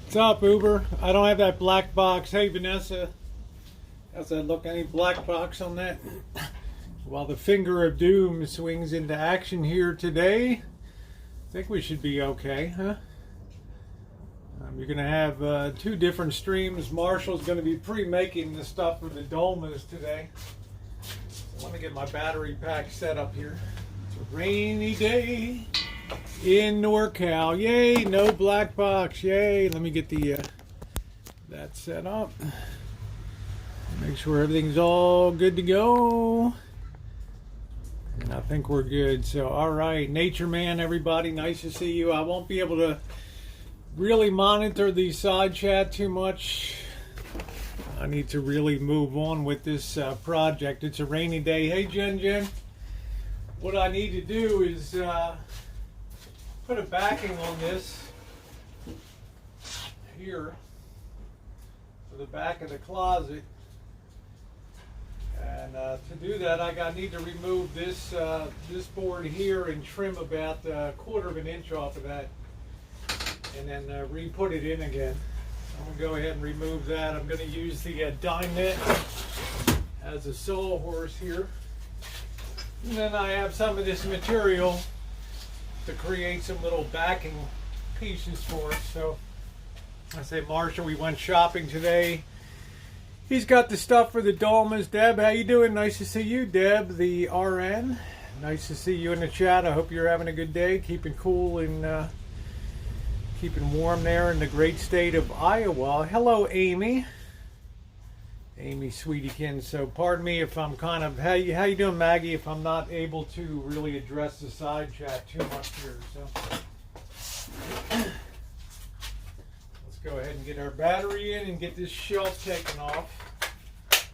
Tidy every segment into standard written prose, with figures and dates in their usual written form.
What's up, Uber? I don't have that black box. Hey, Vanessa. How's that look? Any black box on that? While the finger of doom swings into action here today, I think we should be okay, huh? You're going to have two different streams. Marshall's going to be pre-making the stuff for the dolmas today. So let me get my battery pack set up here. It's a rainy day in NorCal. Yay, no black box. Yay. Let me get the that set up. Make sure everything's all good to go. And I think we're good. So, all right, Nature Man, everybody, nice to see you. I won't be able to really monitor the side chat too much. I need to really move on with this project. It's a rainy day. Hey, Jen. What I need to do is put a backing on this here for the back of the closet. And to do that, I need to remove this this board here and trim about a quarter of an inch off of that, and then re-put it in again. I'm going to go ahead and remove that. I'm going to use the Dynet as a sawhorse here. And then I have some of this material to create some little backing pieces for it. So I say, Marshall, we went shopping today. He's got the stuff for the dolmas. Deb, how you doing? Nice to see you, Deb, the RN. Nice to see you in the chat. I hope you're having a good day, keeping cool and keeping warm there in the great state of Iowa. Hello, Amy. Amy Sweetiekin. So pardon me if I'm kind of, how you doing, Maggie, if I'm not able to really address the side chat too much here. So let's go ahead and get our battery in and get this shelf taken off.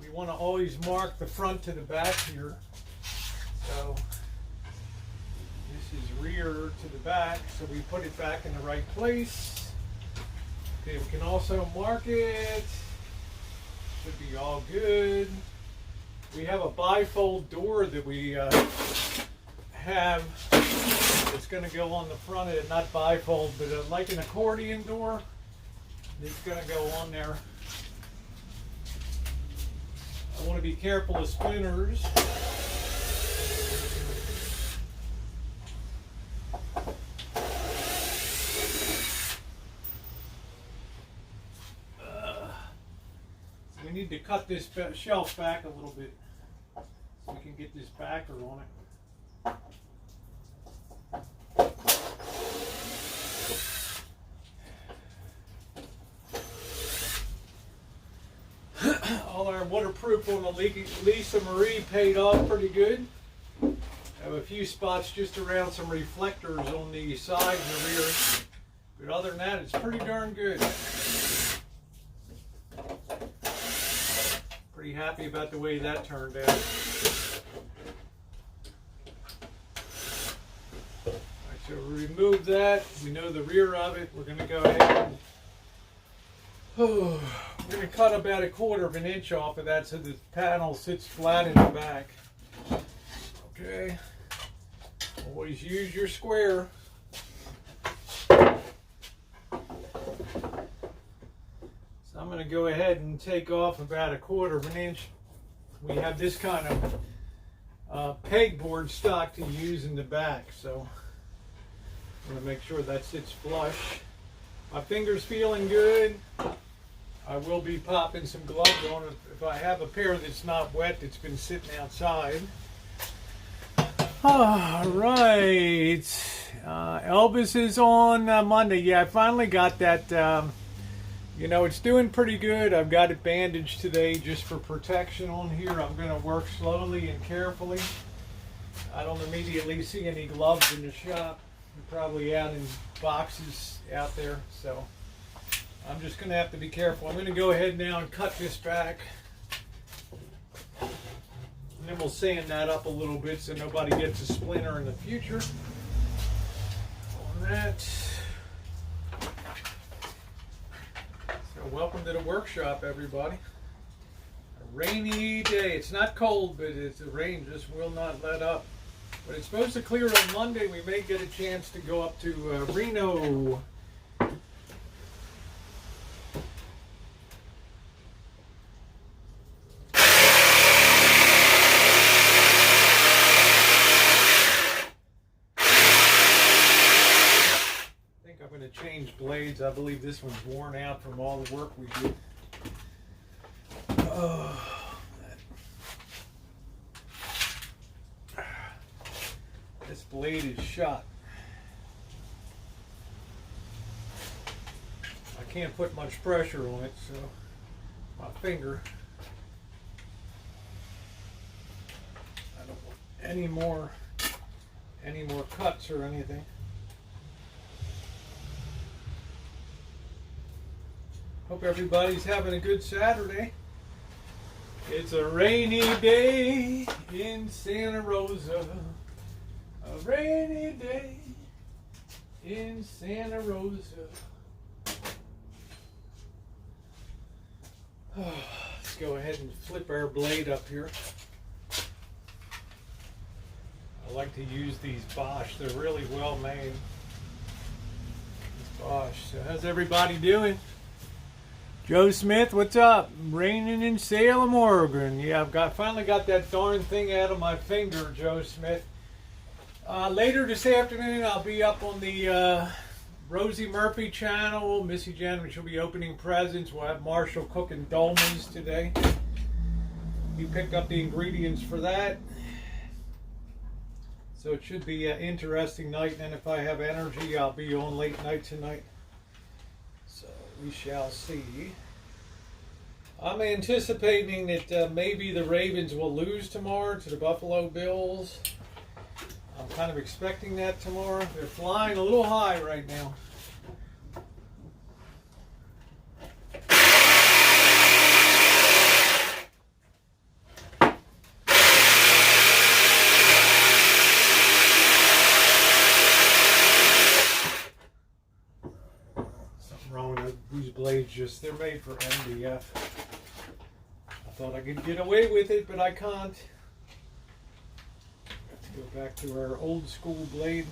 We want to always mark the front to the back here. So this is rear to the back, so we put it back in the right place. Okay, we can also mark it. Should be all good. We have a bifold door that we have. It's going to go on the front of it, not bifold, but like an accordion door. It's going to go on there. I want to be careful of splinters. We need to cut this shelf back a little bit so we can get this backer on it. All our waterproof on the Lisa Marie paid off pretty good. I have a few spots just around some reflectors on the side and the rear. But other than that, it's pretty darn good. Pretty happy about the way that turned out. Alright, so we remove that. We know the rear of it. We're going to go ahead and we're going to cut about a quarter of an inch off of that so the panel sits flat in the back. Okay. Always use your square. I'm going to go ahead and take off about a quarter of an inch. We have this kind of pegboard stock to use in the back, so I'm going to make sure that sits flush. My finger's feeling good. I will be popping some gloves on if I have a pair that's not wet that's been sitting outside. All right. Elvis is on Monday. Yeah, I finally got that. You know, it's doing pretty good. I've got it bandaged today just for protection on here. I'm going to work slowly and carefully. I don't immediately see any gloves in the shop. They're probably out in boxes out there. So I'm just going to have to be careful. I'm going to go ahead now and cut this back. And then we'll sand that up a little bit so nobody gets a splinter in the future. On that. Welcome to the workshop, everybody. A rainy day. It's not cold, but the rain just will not let up. But it's supposed to clear on Monday. We may get a chance to go up to Reno blades. I believe this one's worn out from all the work we did. Oh, this blade is shot. I can't put much pressure on it, so my finger. I don't want any more cuts or anything. Hope everybody's having a good Saturday. It's a rainy day in Santa Rosa. A rainy day in Santa Rosa. Let's go ahead and flip our blade up here. I like to use these Bosch. They're really well made. It's Bosch. So how's everybody doing? Joe Smith, what's up? Raining in Salem, Oregon. Yeah, finally got that darn thing out of my finger, Joe Smith. Later this afternoon, I'll be up on the Rosie Murphy channel. Missy Jen, she'll be opening presents. We'll have Marshall cooking dolmas today. He picked up the ingredients for that. So it should be an interesting night. And if I have energy, I'll be on late night tonight. So we shall see. I'm anticipating that maybe the Ravens will lose tomorrow to the Buffalo Bills. I'm kind of expecting that tomorrow. They're flying a little high right now. Something wrong with these blades, they're made for MDF. I thought I could get away with it, but I can't. Go back to our old school blade.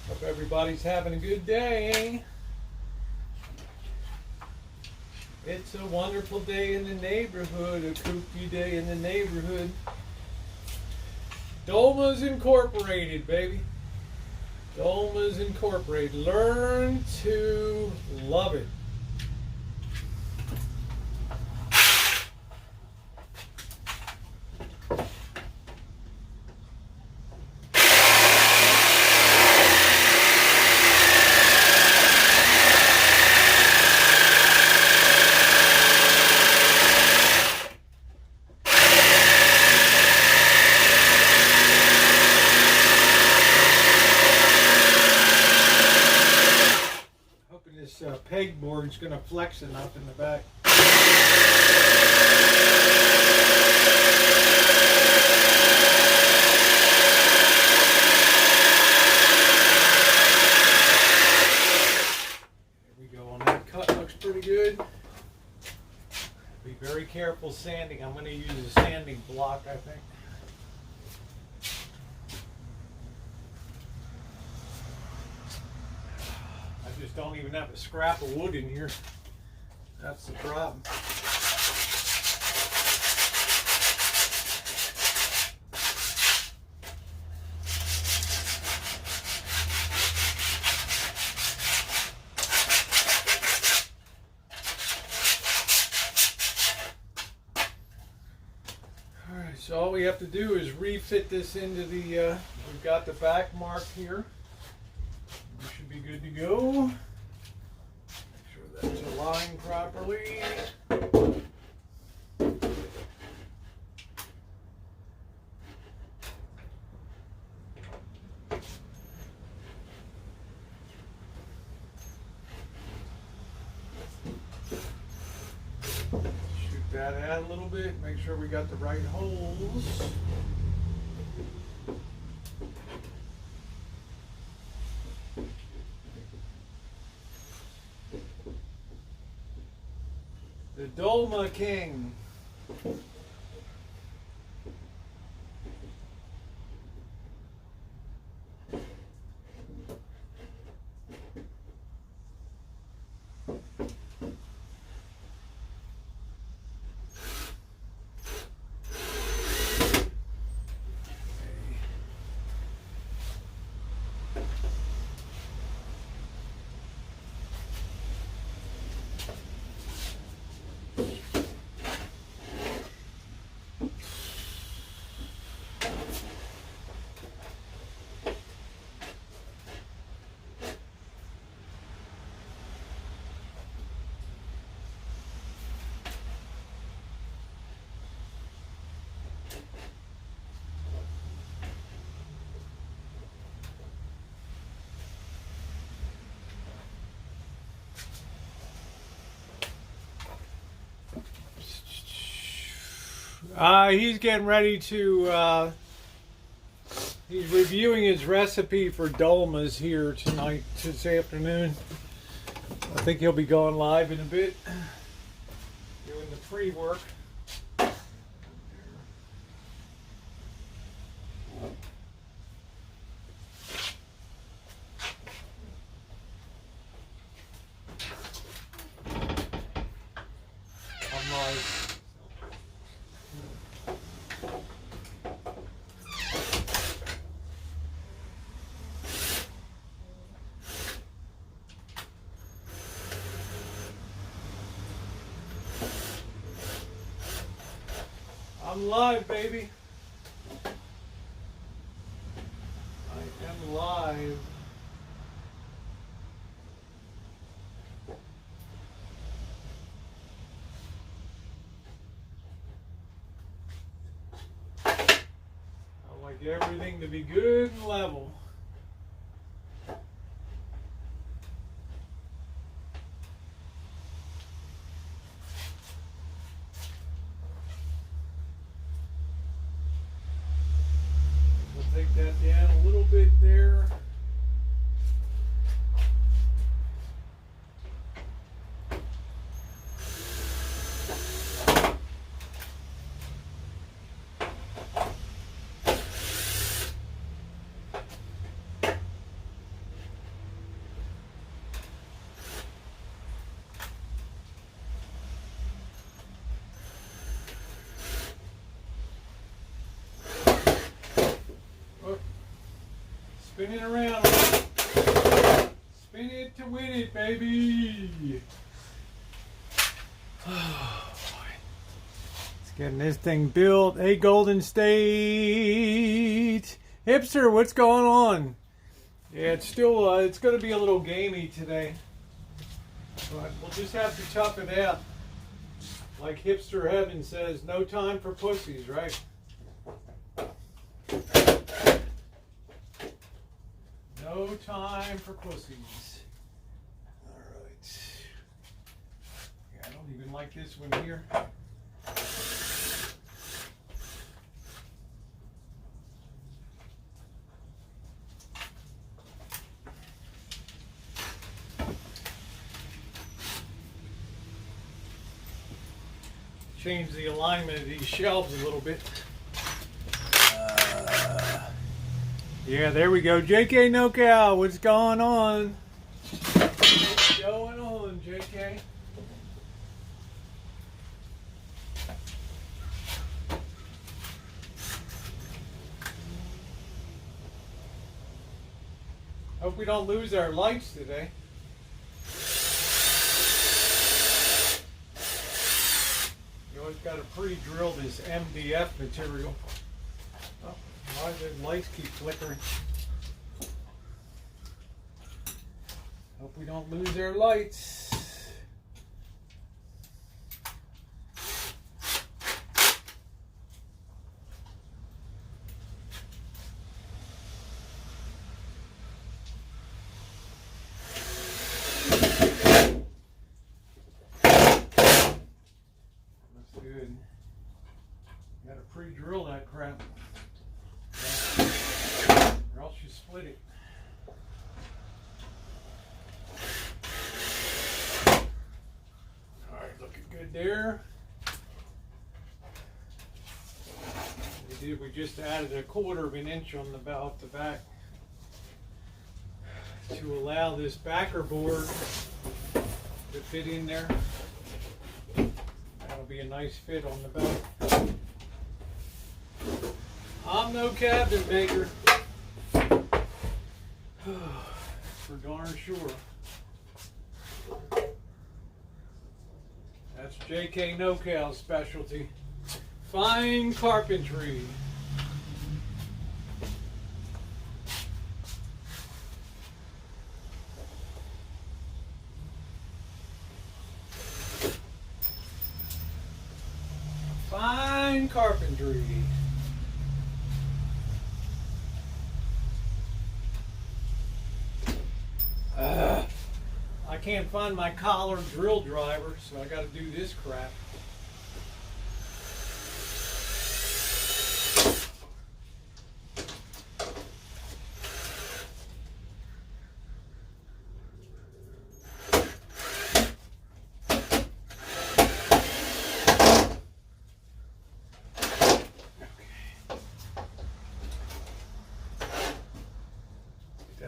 Hope everybody's having a good day. It's a wonderful day in the neighborhood, a kooky day in the neighborhood. Dolmas Incorporated, baby. Dolmas Incorporated. Learn to love it. Pegboard's going to flex enough in the back. There we go on that cut. Looks pretty good. Be very careful sanding. I'm going to use a sanding block, I think. Just don't even have a scrap of wood in here. That's the problem. Alright, so all we have to do is refit this into the, we've got the back mark here. Be good to go. Make sure that's aligned properly. Shoot that out a little bit. Make sure we got the right holes. The Dolma King. He's getting ready to, he's reviewing his recipe for dolmas here tonight, this afternoon. I think he'll be going live in a bit, doing the pre-work. I'm live. I'm live, baby. I am live. I like everything to be good and level. Take that down a little bit there. Spin it around. Spin it to win it, baby. Oh, boy. Let's get this thing built. Hey, Golden State. Hipster, what's going on? Yeah, it's still, it's going to be a little gamey today. But we'll just have to tough it out. Like Hipster Heaven says, no time for pussies, right? No time for pussies. All right. Yeah, I don't even like this one here. Change the alignment of these shelves a little bit. Yeah, there we go. JK No Cow, what's going on? What's going on, JK? Hope we don't lose our lights today. You always got to pre-drill this MDF material. Oh, why the lights keep flickering? Hope we don't lose our lights. That's good. Gotta pre-drill that crap. Or else you split it. Alright, looking good there. We just added 1/4 of an inch on the off the back to allow this backer board to fit in there. That'll be a nice fit on the back. I'm no cabinet maker. For darn sure. That's JK No Cow's specialty. Fine carpentry. Fine carpentry. I can't find my collar drill driver, so I got to do this crap.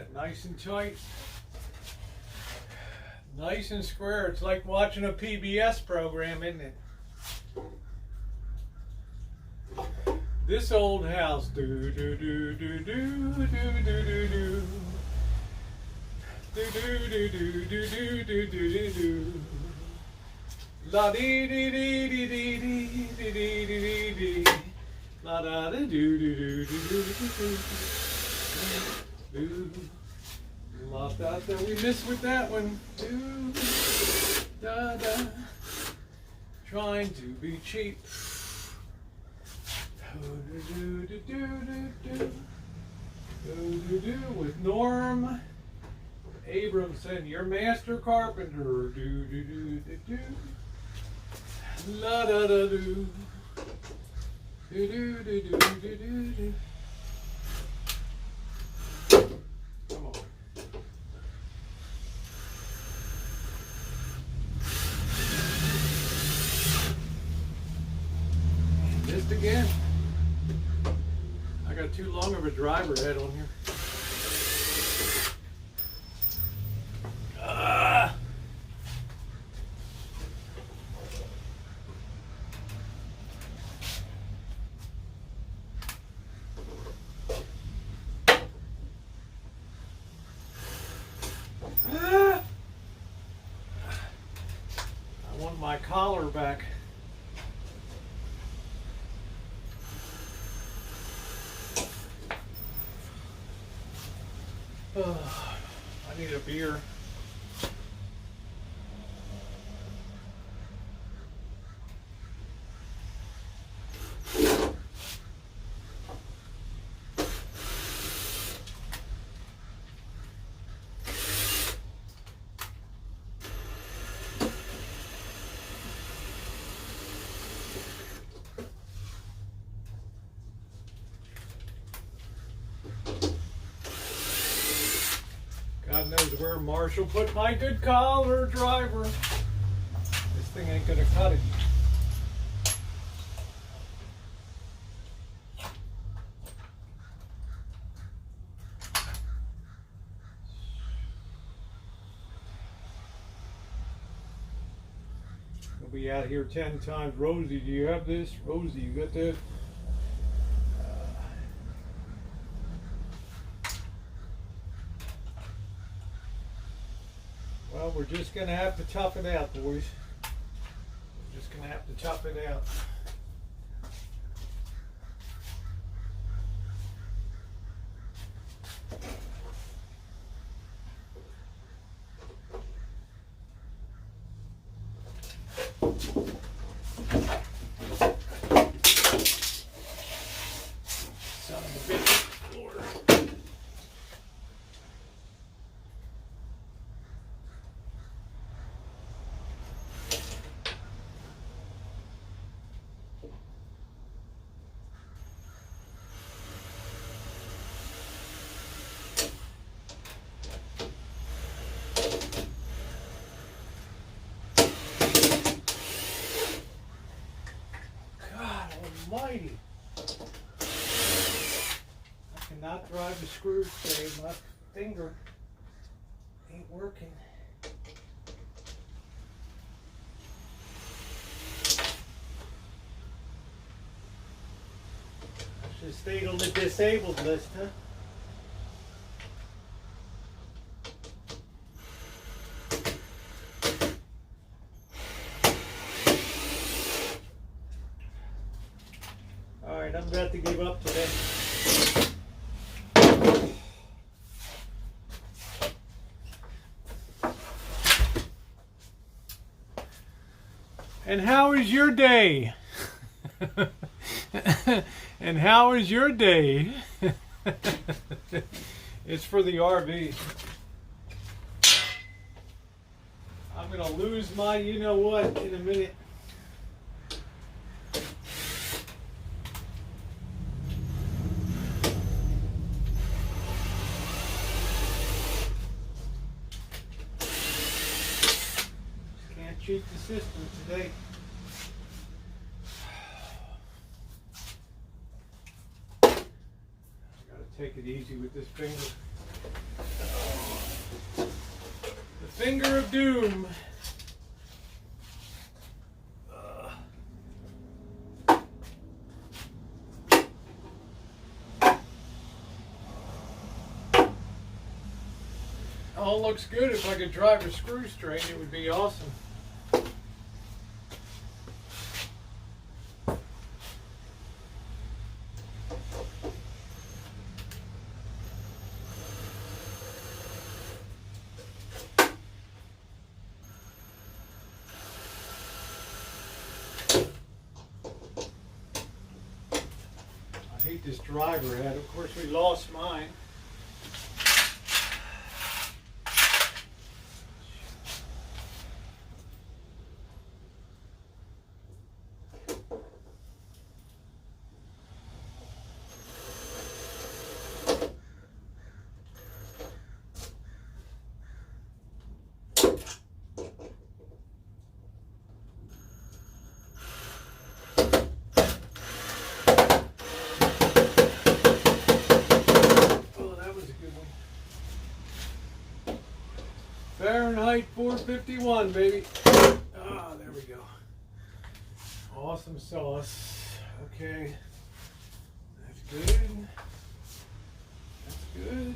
that nice and tight. Nice and square. It's like watching a PBS program, isn't it? This old house. Do do do do do do do do do. Do do do do do do do do do. La dee dee dee dee dee dee dee dee dee dee. La da da do do do do do do do. La da da. We missed with that one. Do da da. Trying to be cheap. Do do do do do do. Do do do with Norm Abramson, your master carpenter. Do do do do do. La da da do. Do do do do do do do. Come on. Missed again. I got too long of a driver head on here. I want my collar back. I need a beer. God knows where Marshall put my good collar, driver. This thing ain't gonna cut it. We'll be out here 10 times. Rosie, do you have this? Rosie, you got that? Well, we're just going to have to tough it out, boys. We're just going to have to tough it out. Son of a bitch, Lord. Almighty. I cannot drive the screws today. My finger ain't working. I should have stayed on the disabled list, huh? Alright, I'm about to give up today. And how is your day? And how is your day? It's for the RV. I'm gonna lose my you-know-what in a minute. Cheat the system today. I gotta take it easy with this finger. The finger of doom. All looks good. If I could drive a screw straight, it would be awesome. I hate this driver head. Of course, we lost mine. Fahrenheit 451, baby. Ah, there we go. Awesome sauce. Okay. That's good. That's good.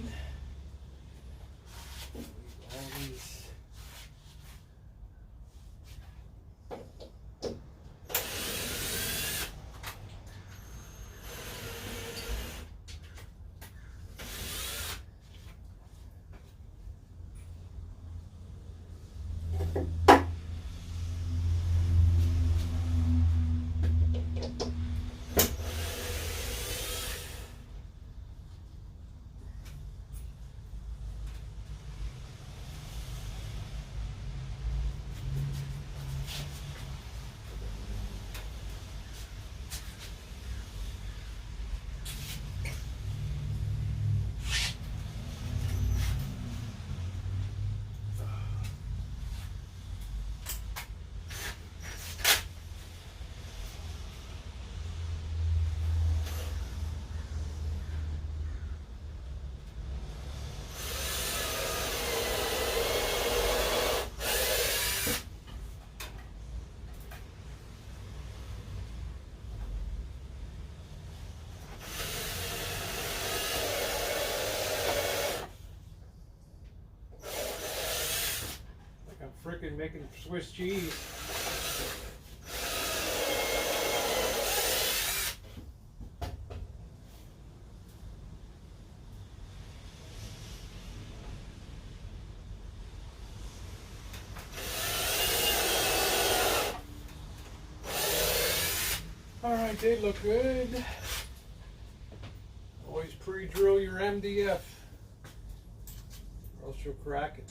All these. Freaking making Swiss cheese. All right, they look good. Always pre-drill your MDF, or else you'll crack it.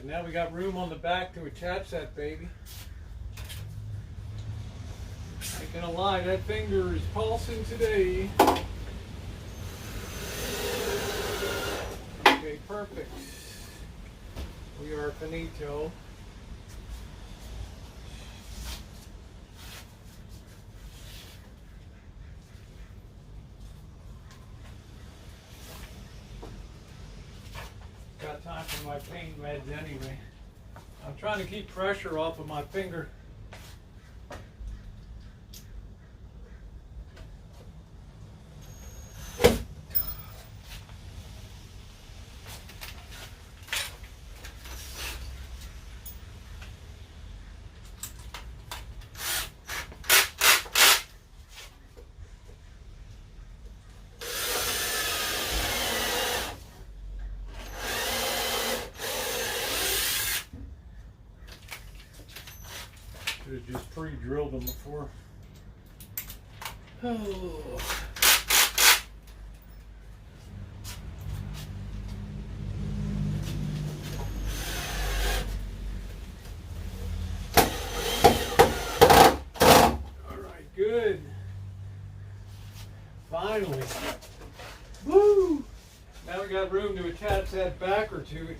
Now we got room on the back to attach that baby. Ain't gonna lie, that finger is pulsing today. Okay, perfect. We are finito. Got time for my pain meds anyway. I'm trying to keep pressure off of my finger. Should have just pre-drilled them before. Oh. All right, good. Finally. Woo! got room to attach that backer to it.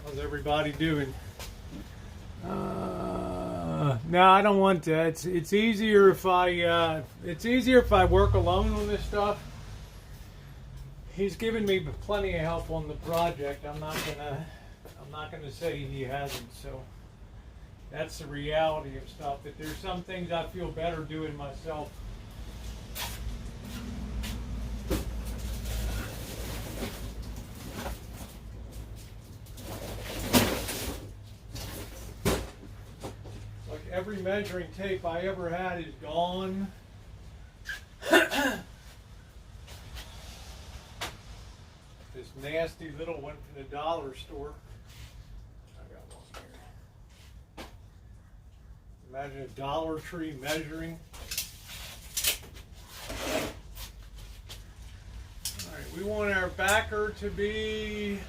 How's everybody doing? No, I don't want that. It's easier if I work alone on this stuff. He's given me plenty of help on the project. I'm not gonna say he hasn't. So that's the reality of stuff. But there's some things I feel better doing myself. Every measuring tape I ever had is gone. This nasty little one from the dollar store. I got one here. Imagine a Dollar Tree measuring. Alright, we want our backer to be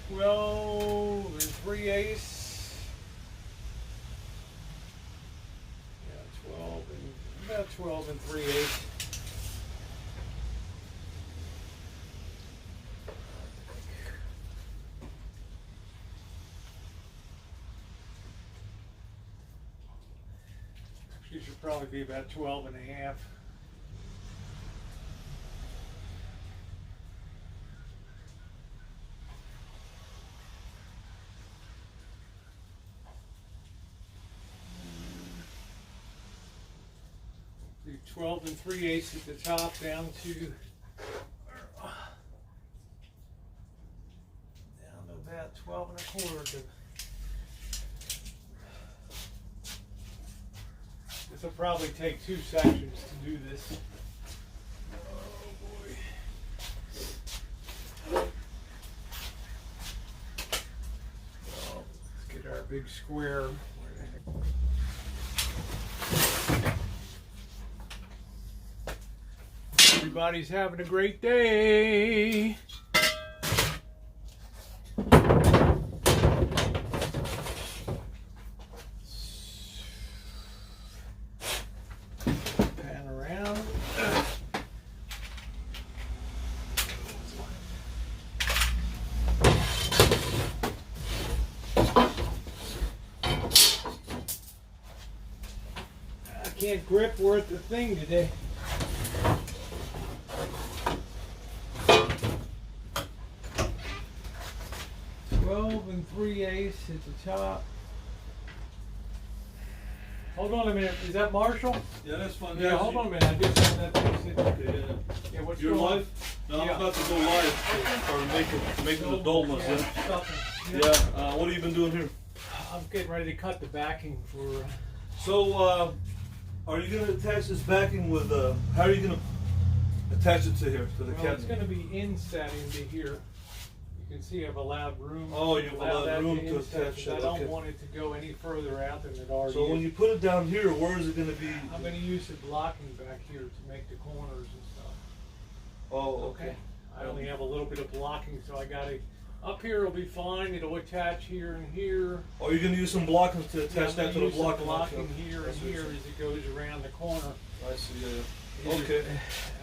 12 3/8. Yeah, 12 and about 12 3/8. She should probably be about 12 1/2. Do 12 3/8 at the top down to about 12 1/4. This will probably take 2 sections to do this. Oh boy. Well, let's get our big square. Where the heck? Everybody's having a great day. Pan around. I can't grip worth a thing today. And 3/8 at the top. Hold on a minute. Is that Marshall? Yeah, that's fine. Yeah, hold on a minute. I just had that thing. Okay, yeah, what's You're going live? on? No, Yeah. I'm about to go live or making the dolmas. Yeah. Yeah. What have you been doing here? I'm getting ready to cut the backing for. So, are you going to attach this backing with? How are you going to attach it to here to the cabinet? It's going to be inset into here. You can see I've allowed room. Oh, you've allowed room to attach it. I don't want it to go any further out than it already So is. when you put it down here, where is it going to be? I'm going to use the blocking back here to make the corners and stuff. Oh, okay. I only have a little bit of blocking, so I got to. Up here will be fine. It'll attach here and here. Oh, you're going to use some blocking to attach that to the blocking. Blocking here and here as it goes around the corner. I see. Yeah. Okay.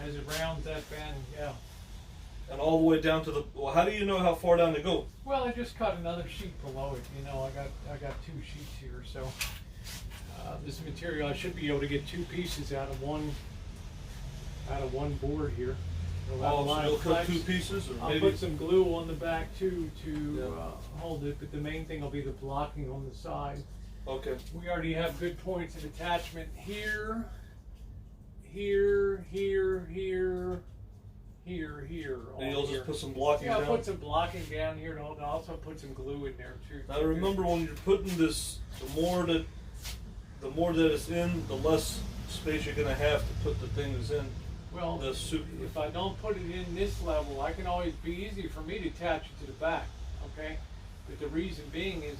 As it rounds that bend, yeah. And all the way down to the. Well, how do you know how far down to go? Well, I just cut another sheet below it. You know, I got 2 sheets here, so this material I should be able to get 2 pieces out of one board here. Oh, so you'll cut 2 pieces, or I'll maybe put some glue on the back too to hold it, but the main thing will be the blocking on the side. Okay. We already have good points of attachment here, here, here, here. Here. And you'll just put some blocking down? Yeah, I'll put some blocking down here, and I'll also put some glue in there too. Now remember, when you're putting this, the more that it's in, the less space you're going to have to put the things in. Well, if I don't put it in this level, I can always be easy for me to attach it to the back, okay? But the reason being is,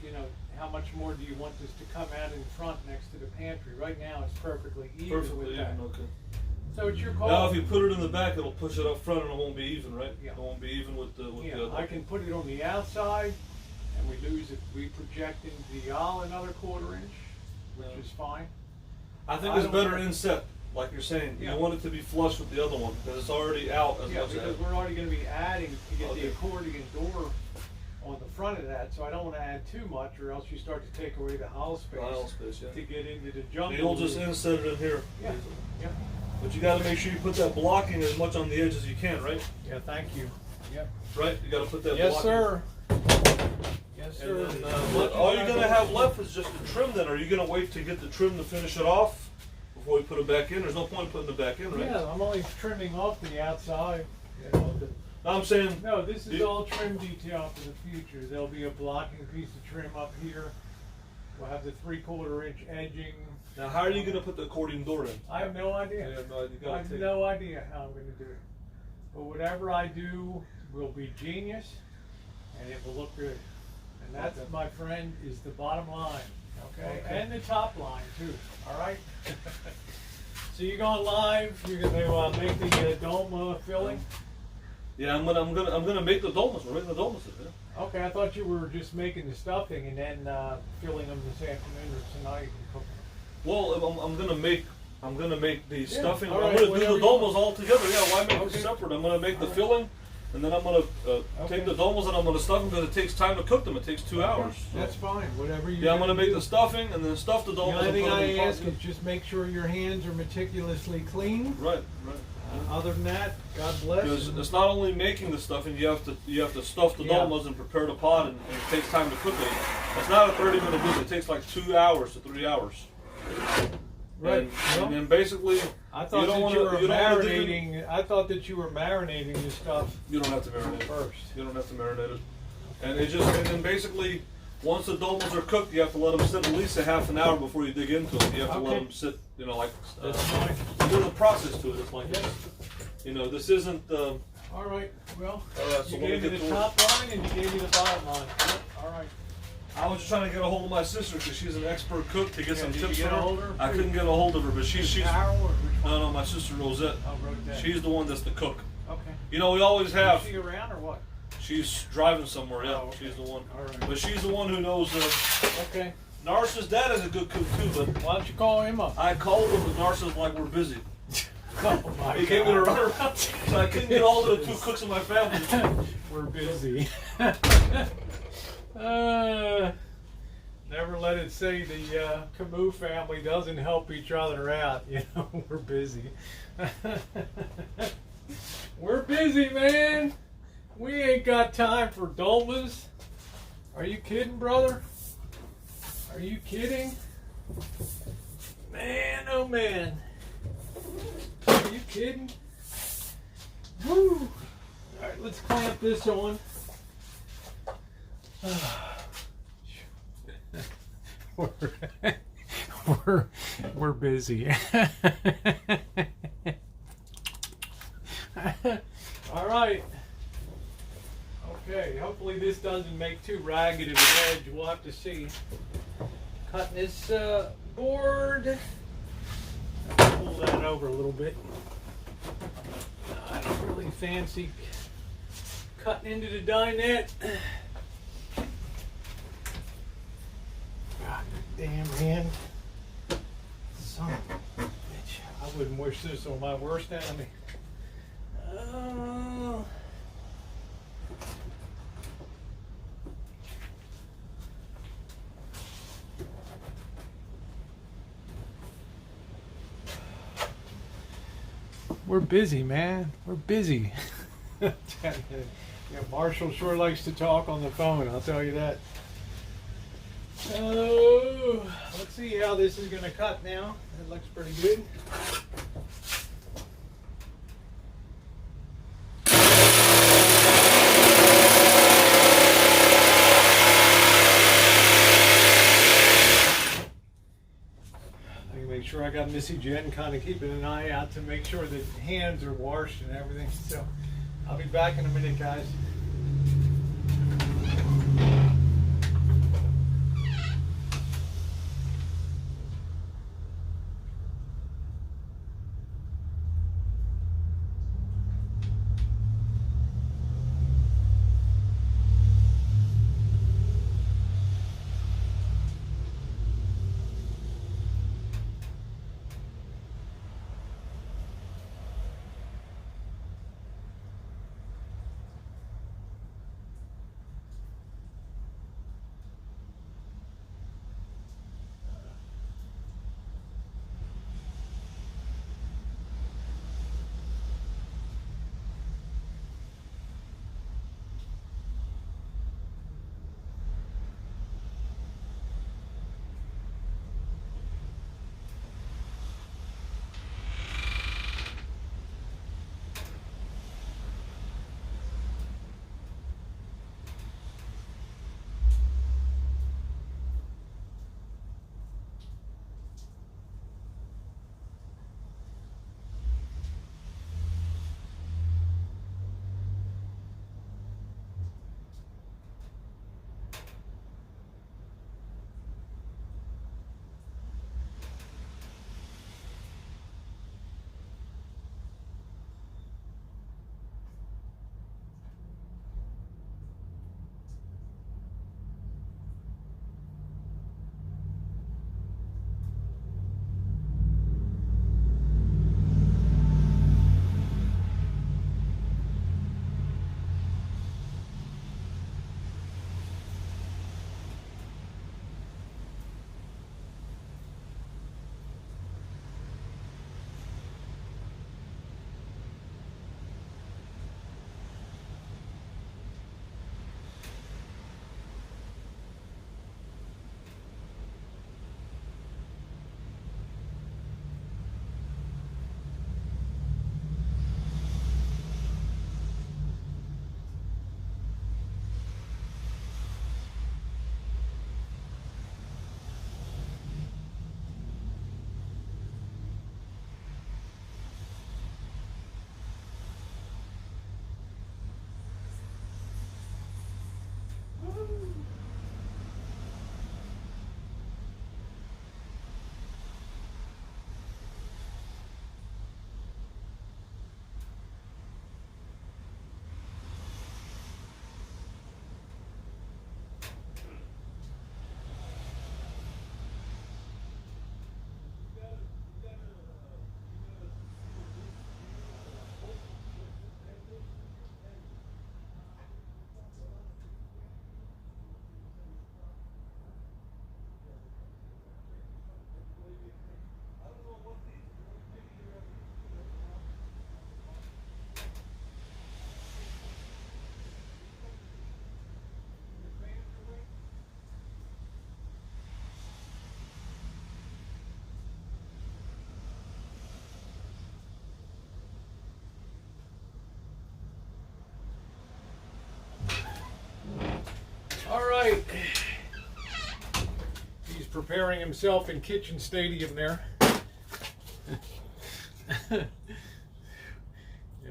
you know, how much more do you want this to come out in front next to the pantry? Right now, it's perfectly even with that. Okay. So it's your call. Now, if you put it in the back, it'll push it up front, and it won't be even, right? Yeah. It won't be even with the other. I can put it on the outside, and we do is if we project into the aisle another 1/4 inch, which Yeah. is fine. I think I it's don't better care. inset, like you're saying. Yeah. You want it to be flush with the other one because it's already out as Yeah, much because as. we're already going to be adding to get the Okay. accordion door on the front of that, so I don't want to add too much, or else you start to take away the aisle space, Aisle space, yeah. to get into the jungle. You'll just room. inset it in here. Yeah. Yeah. But you got to make sure you put that blocking as much on the edge as you can, right? Yeah. Thank you. Yep. Right? You got to put that Yes, blocking. sir. Yes, sir. And then, all you're gonna have left is just the trim. Then, are you gonna wait to get the trim to finish it off before we put it back in? There's no point putting it back in, right? Yeah, I'm only trimming off the outside. You know, I'm saying. no, this is all trim detail for the future. There'll be a blocking piece of trim up here. We'll have the 3/4 inch edging. Now, how are you gonna put the accordion door in? I have no idea. You have no idea. You gotta I have take- no idea how I'm going to do it. But whatever I do will be genius, and it will look good. And that's, Okay. my friend, is the bottom line. Okay? Okay. And the top line too. All right. So you're going live. You're going to make the dome filling. Yeah, I'm gonna make the dolmas. We're making the dolmas. Yeah. Okay, I thought you were just making the stuffing and then filling them this afternoon or tonight and cooking them. Well, I'm gonna make the stuffing. all I'm right, gonna do whatever the you dolmas want. all together. Yeah, why make Okay. it separate? I'm gonna make the All right. filling, and then I'm gonna Okay. take the dolmas and I'm gonna stuff them because it takes time to cook them. It takes 2 hours. So. That's fine. Whatever you. Yeah, I'm gonna make the stuffing and then stuff the The dolmas. only and thing put them in I the ask pot. is just make sure your hands are meticulously clean. Right. Other than that, God bless. Because it's not only making the stuffing, you have to stuff the Yeah. dolmas and prepare the pot, and it takes time to cook it. It's not a 30-minute visit. It takes like 2 hours to 3 hours. Right. And then basically, I thought you don't that wanna- you were you don't wanna marinating. I thought that you were marinating the stuff you don't have to marinate it. first. You don't have to marinate it. And and then basically, once the dolmas are cooked, you have to let them sit at least a half an hour before you dig into them. You have to let Okay. them sit, like. That's fine. There's a process to it. It's like, Yes. this isn't. All right. Well, Alright, so you let me gave me get the to top line and you gave me the bottom line. Yep. All right. I was just trying to get a hold of my sister because she's an expert cook to get Yeah, some did you tips get from a her. hold of her? I couldn't get a hold of her, but she's Carol or which one? no, my sister Rosette. I wrote that. She's the one that's the cook. Okay. We always have. Is she around or what? She's driving somewhere. Yeah, Oh, okay. she's the one. All right. But she's the one who knows. Okay. Nars's dad is a good cook too, but Why don't you call him up? I called him, but Narsa's like, we're busy. Oh my He gave me the God. runaround, so I couldn't get all of the 2 cooks in my family. We're busy. Never let it say the Camus family doesn't help each other out. We're busy. We're busy, man. We ain't got time for dolmas. Are you kidding, brother? Are you kidding? Man, oh man. Are you kidding? Woo! Alright, let's clamp this on. we're busy. All right. Okay, hopefully this doesn't make too ragged of an edge. We'll have to see. Cutting this board. Pull that over a little bit. I don't really fancy cutting into the dinette. God damn hand. Son of a bitch. I wouldn't wish this on my worst enemy. We're busy, man. We're busy. Yeah, Marshall sure likes to talk on the phone, I'll tell you that. Oh, let's see how this is going to cut now. It looks pretty good. I can make sure I got Missy Jen kind of keeping an eye out to make sure that hands are washed and everything. So I'll be back in a minute, guys. right. He's preparing himself in kitchen stadium there. Yeah,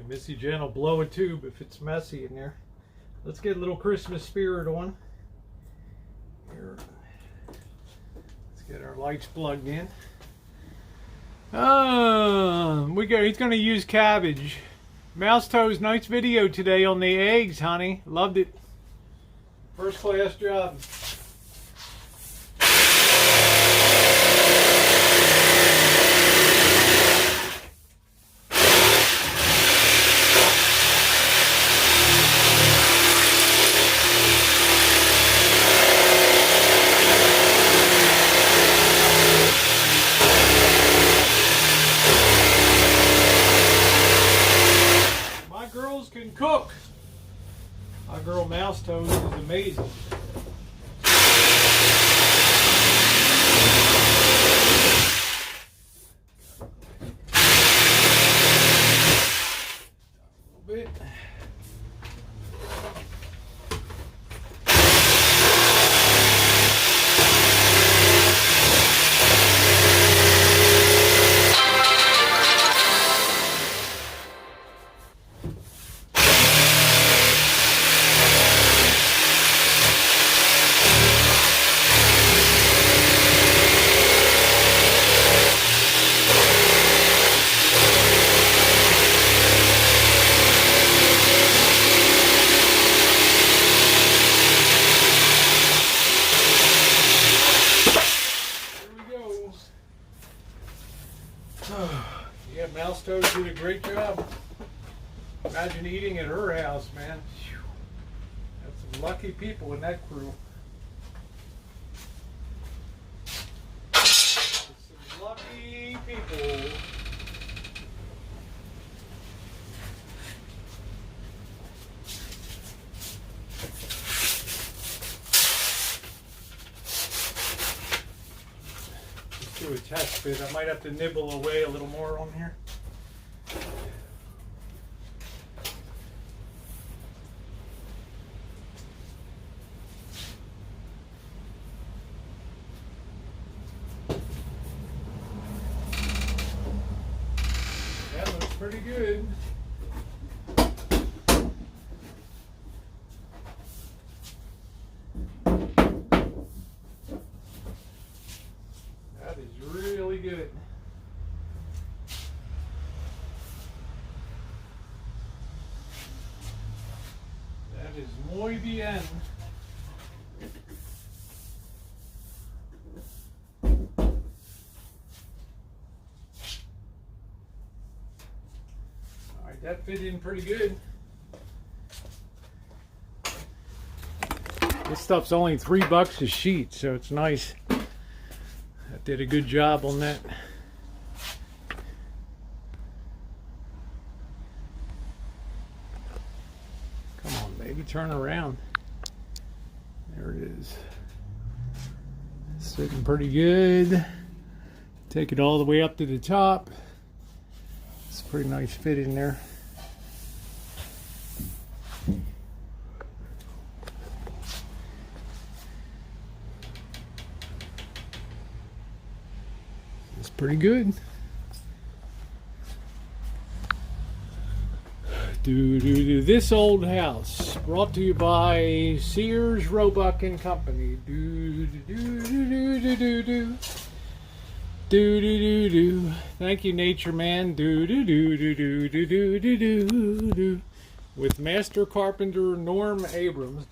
Missy Jen will blow a tube if it's messy in there. Let's get a little Christmas spirit on. Here. Let's get our lights plugged in. He's going to use Cabbage. Mouse Toes, nice video today on the eggs, honey. Loved it. First class job. Can cook. My girl Mouse Toes is amazing. A little bit. Yeah, Mouse Toes did a great job. Imagine eating at her house, man. That's some lucky people in that crew. Some lucky people. Do a test fit. I might have to nibble away a little more on here. That looks pretty good. Really good. That is muy bien. Alright, that fit in pretty good. This stuff's only $3 a sheet, so it's nice. Did a good job on that. Come on, baby, turn around. There it is. Sitting pretty good. Take it all the way up to the top. It's a pretty nice fit in there. It's pretty good. This old house brought to you by Sears, Roebuck and Company. Thank you, Nature Man. With Master Carpenter Norm Abrams.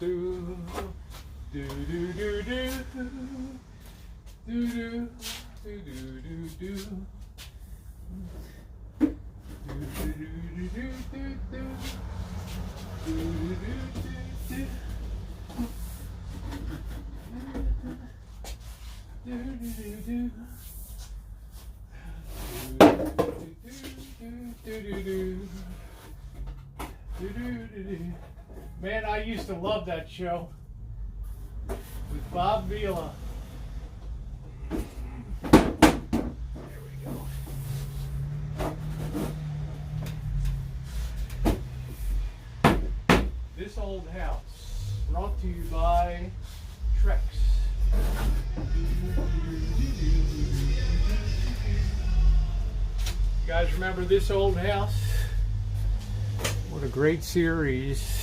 Man, I used to love that show with Bob Vila. This old house brought to you by Trex. You guys remember this old house? What a great series.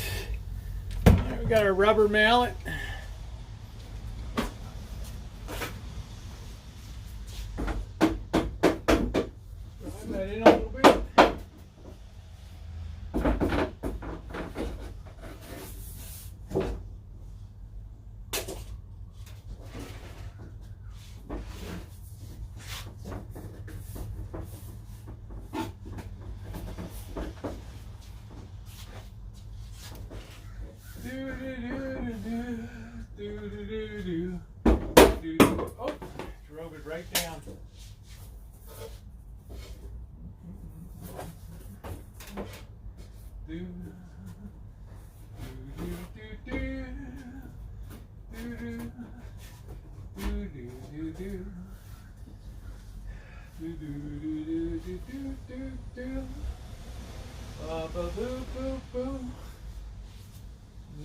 We got our rubber mallet. Drive that in a little bit. Oh, drove it right down.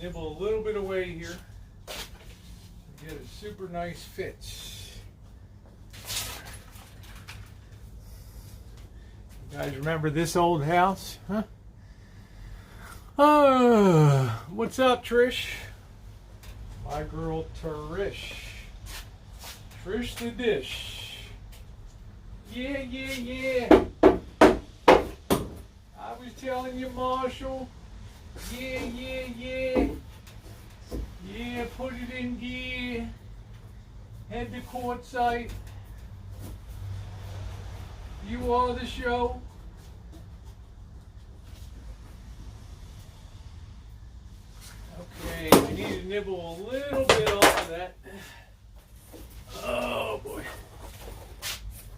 Nibble a little bit away here. Get a super nice fit. You guys remember this old house? Huh? Oh, what's up, Trish? My girl Trish. Trish the dish. Yeah, yeah, yeah. I was telling you, Marshall. Yeah, yeah, yeah. Yeah, put it in gear. Head to quartzite. You are the show. Okay, we need to nibble a little bit off of that. Oh boy.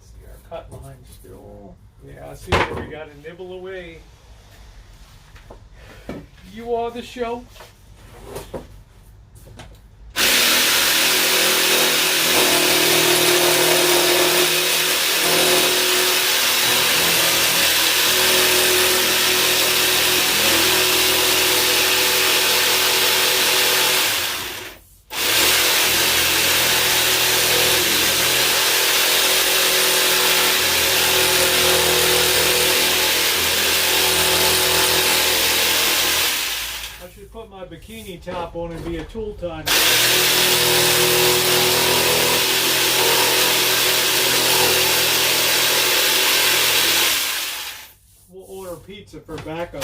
See our cut line still. Yeah, I see where we got to nibble away. You are the show. Put my bikini top on and be a tool time. We'll order pizza for backup.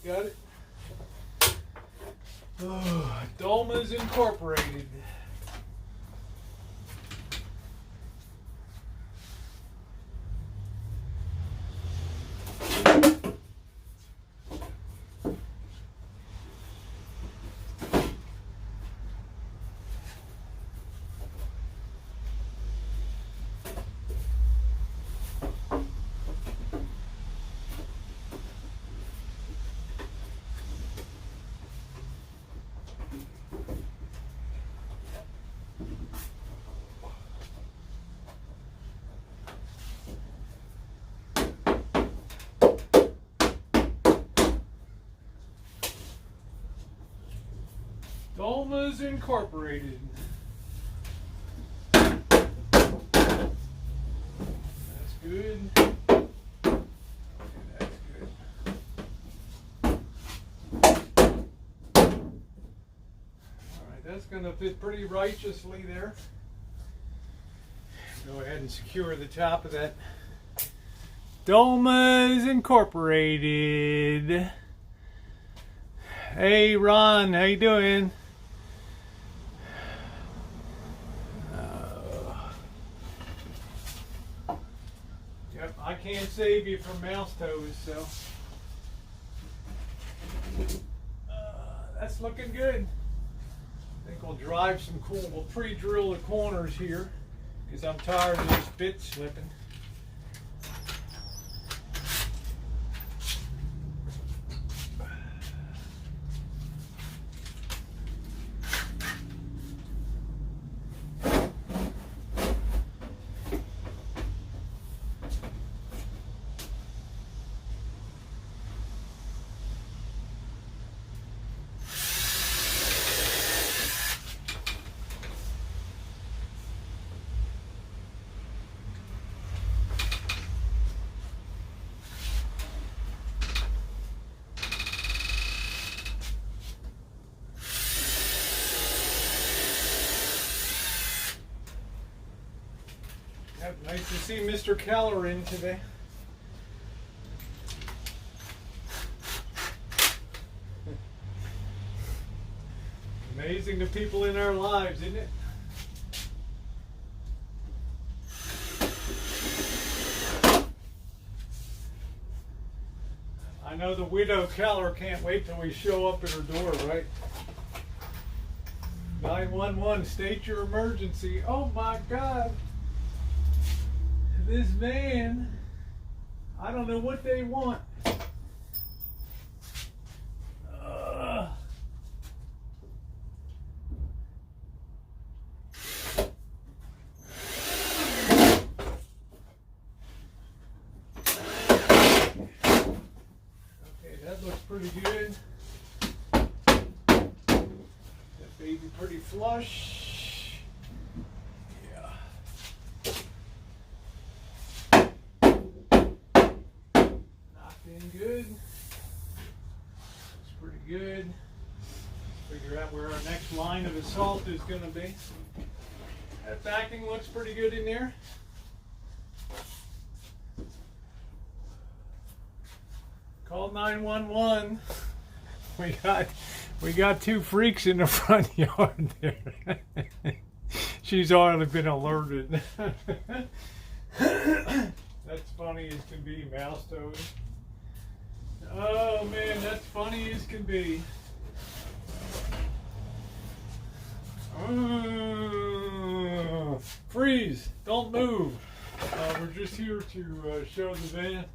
Got it. Oh, Dolmas Incorporated. Dolmas Incorporated. That's good. Okay, that's good. Alright, that's going to fit pretty righteously there. Go ahead and secure the top of that. Dolmas Incorporated. Hey Ron, how you doing? Yep, I can't save you from mouse toes, so that's looking good. I think we'll drive some cool. We'll pre-drill the corners here because I'm tired of this bit slipping. Nice to see Mr. Keller in today. Amazing the people in our lives, isn't it? I know the widow Keller can't wait till we show up at her door, right? 911, state your emergency. Oh my God. This van, I don't know what they want. Okay, that looks pretty good. That baby pretty flush. Yeah. Knocked in good. It's pretty good. Figure out where our next line of assault is going to be. That backing looks pretty good in there. Call 911. We got two freaks in the front yard there. She's already been alerted. That's funny as can be, Mouse Toad. Oh man, that's funny as can be. Freeze! Don't move. We're just here to show the van.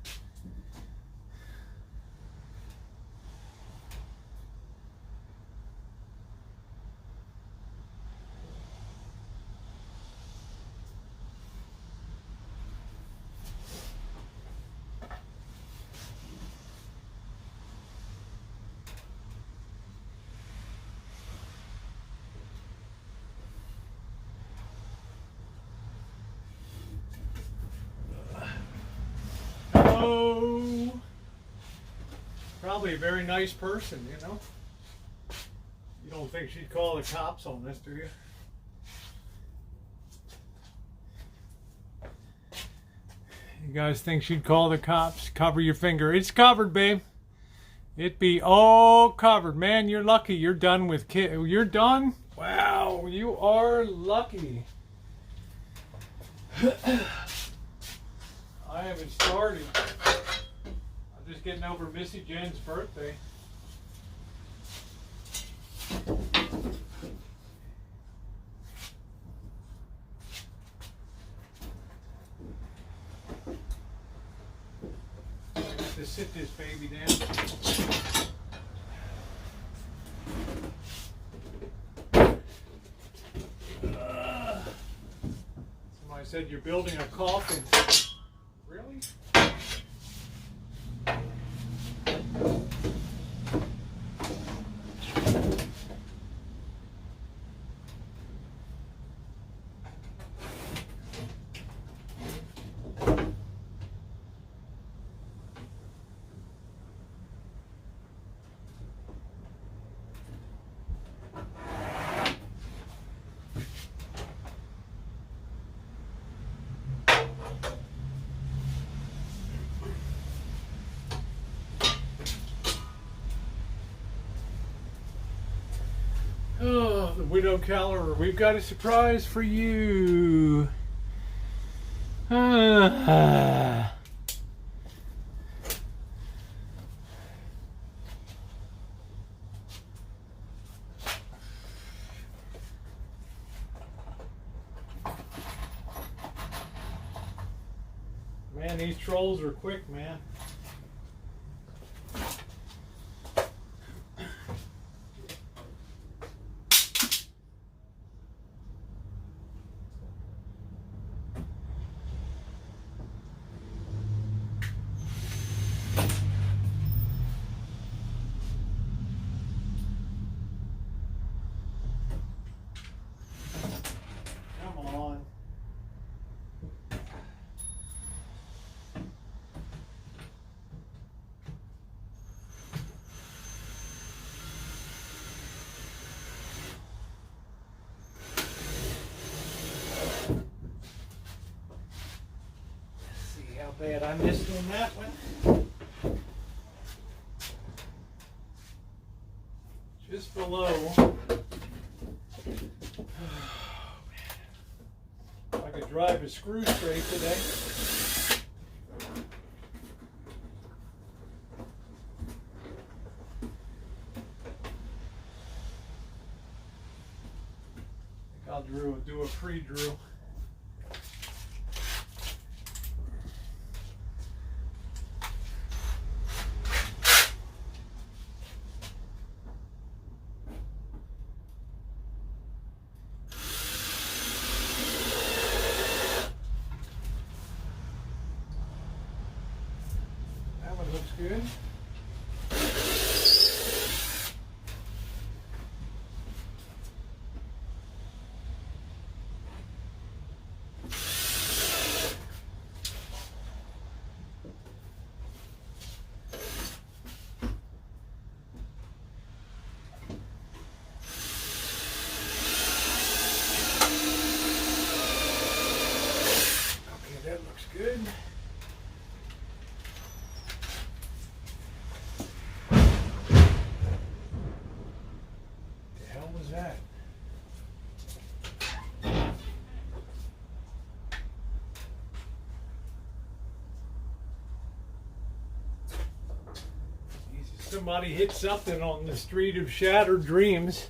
Oh, probably a very nice person, you know. You don't think she'd call the cops on this, do you? You guys think she'd call the cops? Cover your finger. It's covered, babe. It be all covered. Man, you're lucky. You're done with You're done? Wow, you are lucky. I haven't started. I'm just getting over Missy Jen's birthday. I got to sit this baby down. Somebody said you're building a coffin. Really? Oh, the Widow Keller, we've got a surprise for you. Man, these trolls are quick, man. bad I missed on that one. Just below. I could drive a screw straight today. I think I'll do a pre-drill. Looks good. Okay, that looks good. That. Somebody hit something on the street of shattered dreams.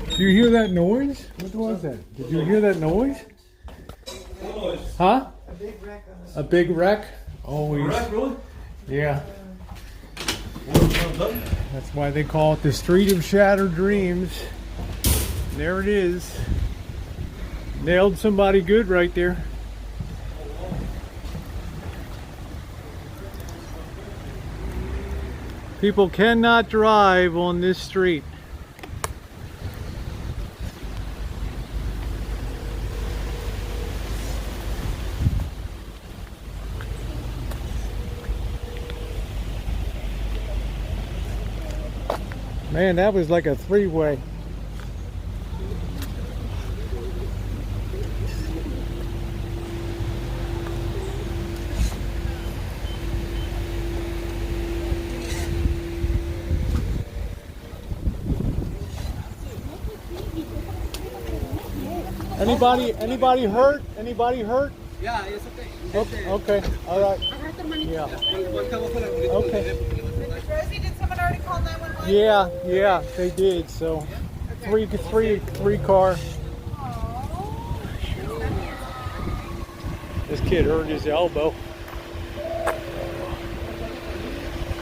Did you hear that noise? What was that? Did you hear that noise? Huh? A big wreck on the street. A big wreck? Always. Wreck, really? Yeah. That's why they call it the Street of Shattered Dreams. And there it is. Nailed somebody good right there. People cannot drive on this street. Man, that was like a three-way. Anybody hurt? Anybody hurt? Yeah, it's okay. Okay, all right. Yeah. Okay. Rosie, did someone already call 911? Yeah, they did. So, three car. This kid hurt his elbow.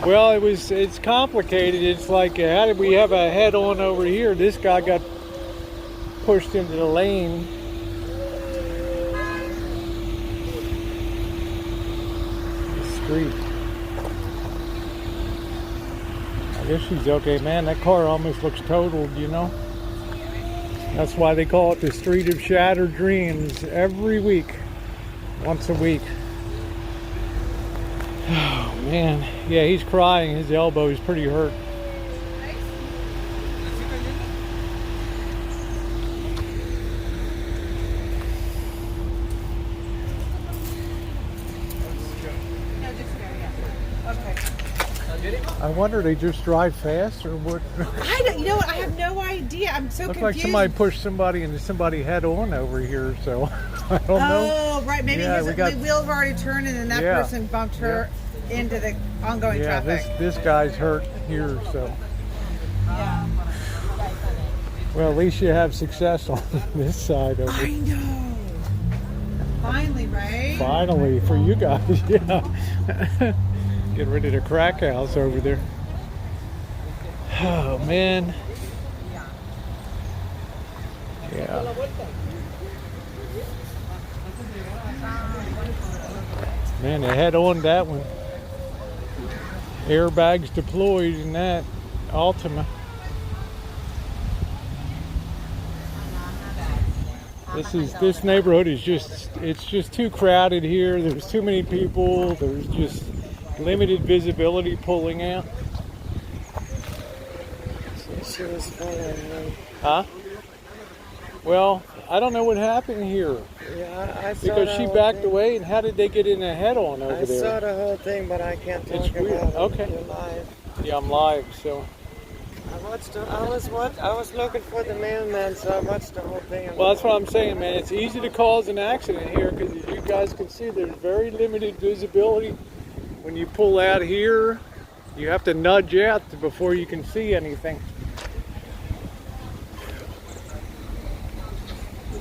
Well, it's complicated. It's like, how did we have a head-on over here? This guy got pushed into the lane. The street. I guess she's okay. Man, that car almost looks totaled, you know? That's why they call it the Street of Shattered Dreams every week. Once a week. Oh, man. Yeah, he's crying. His elbow is pretty hurt. I wonder, they just drive fast or what? I don't, you know what? I have no idea. I'm so Looks confused. like somebody pushed somebody and somebody head on over here, so I don't know. Oh, right. Maybe Yeah, the wheels have already turned and then that Yeah. person bumped her into the ongoing Yeah, traffic. this guy's hurt here, so. Yeah. Well, at least you have success on this side of I it. know. Finally, right? Finally, for you guys, yeah. Get rid of the crack house over there. Oh, man. Yeah. Man, they had on that one. Airbags deployed in that Altima. This neighborhood is it's just too crowded here. There's too many people. There's just limited visibility pulling out. She was following me. Huh? Well, I don't know what happened here. Yeah, I saw Because the she whole backed thing. away, and how did they get in a head-on over I there? saw the whole thing, but I can't talk It's weird. about it. Okay. You're live. Yeah, I'm live, so. I was looking for the mailman, so I watched the whole thing. Well, that's what I'm saying, man. It's easy to cause an accident here because, as you guys can see, there's very limited visibility. When you pull out here, you have to nudge out before you can see anything.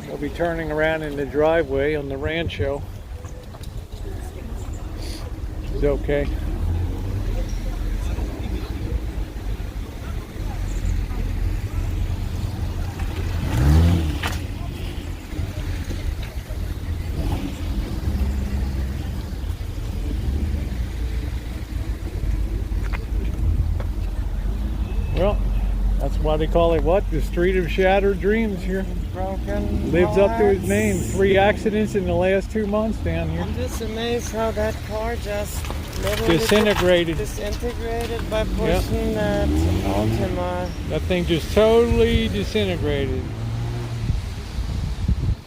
We'll be turning around in the driveway on the Rancho. It's okay. Well, that's why they call it what? The Street of Shattered Dreams here. Broken Lives up to his hearts. name. 3 accidents in the last 2 months down here. I'm just amazed how that car just literally Disintegrated. disintegrated by pushing that Altima. That thing just totally disintegrated.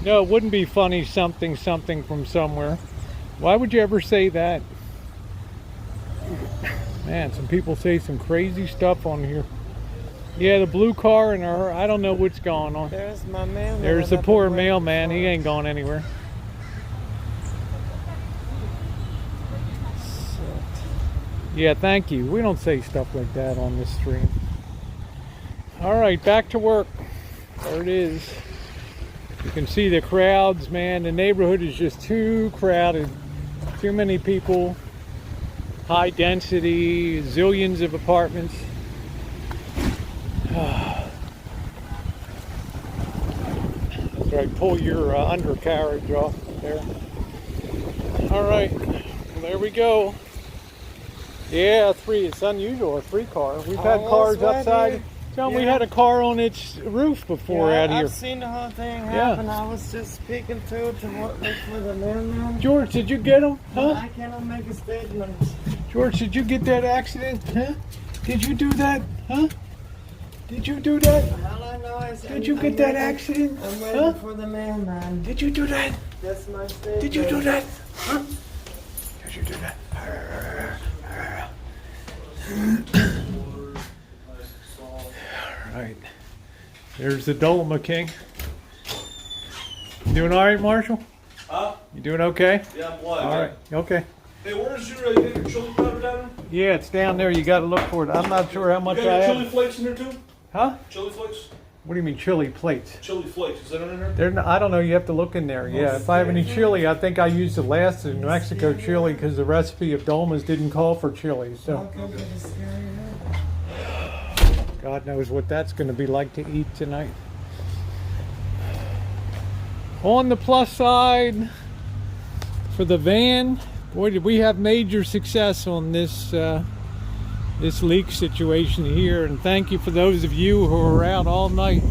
No, it wouldn't be funny something from somewhere. Why would you ever say that? Man, some people say some crazy stuff on here. Yeah, the blue car and her, I don't know what's going on. There's my mailman. There's the I've poor been waiting mailman. He for. ain't going anywhere. Yeah, thank you. We don't say stuff like that on this stream. All right, back to work. There it is. You can see the crowds, man. The neighborhood is just too crowded. Too many people. High density, zillions of apartments. That's right, pull your undercarriage off there. All right, well, there we go. Yeah, 3. It's unusual, a 3-car. We've had cars outside. John, we had a car on its roof before out here. I've seen the whole thing happen. I was just peeking through to look for the mailman. George, did you get him? Huh? I cannot make a statement. George, did you get that accident? Huh? Did you do that? Huh? Did you do that? All I know is Did you get that accident? I'm waiting Huh? for the mailman. Did you do that? That's my statement. Did you do that? Huh? Did you do that? All right. There's the Dolma King. You doing all right, Marshall? Huh? You doing okay? Yeah, I'm live. All right. Okay. Hey, where's your, you got your chili powder down there? Yeah, it's down there. You got to look for it. I'm not sure how much You I got your have. chili flakes in there too? Huh? Chili flakes? What do you mean chili plates? Chili flakes, is that in there? They're not, I don't know. You have to look in there. Yeah. If I have any chili, I think I used the last New Mexico chili because the recipe of Dolmas didn't call for chili. So God knows what that's going to be like to eat tonight. On the plus side, for the van, boy, did we have major success on this this leak situation here. And thank you for those of you who were out all night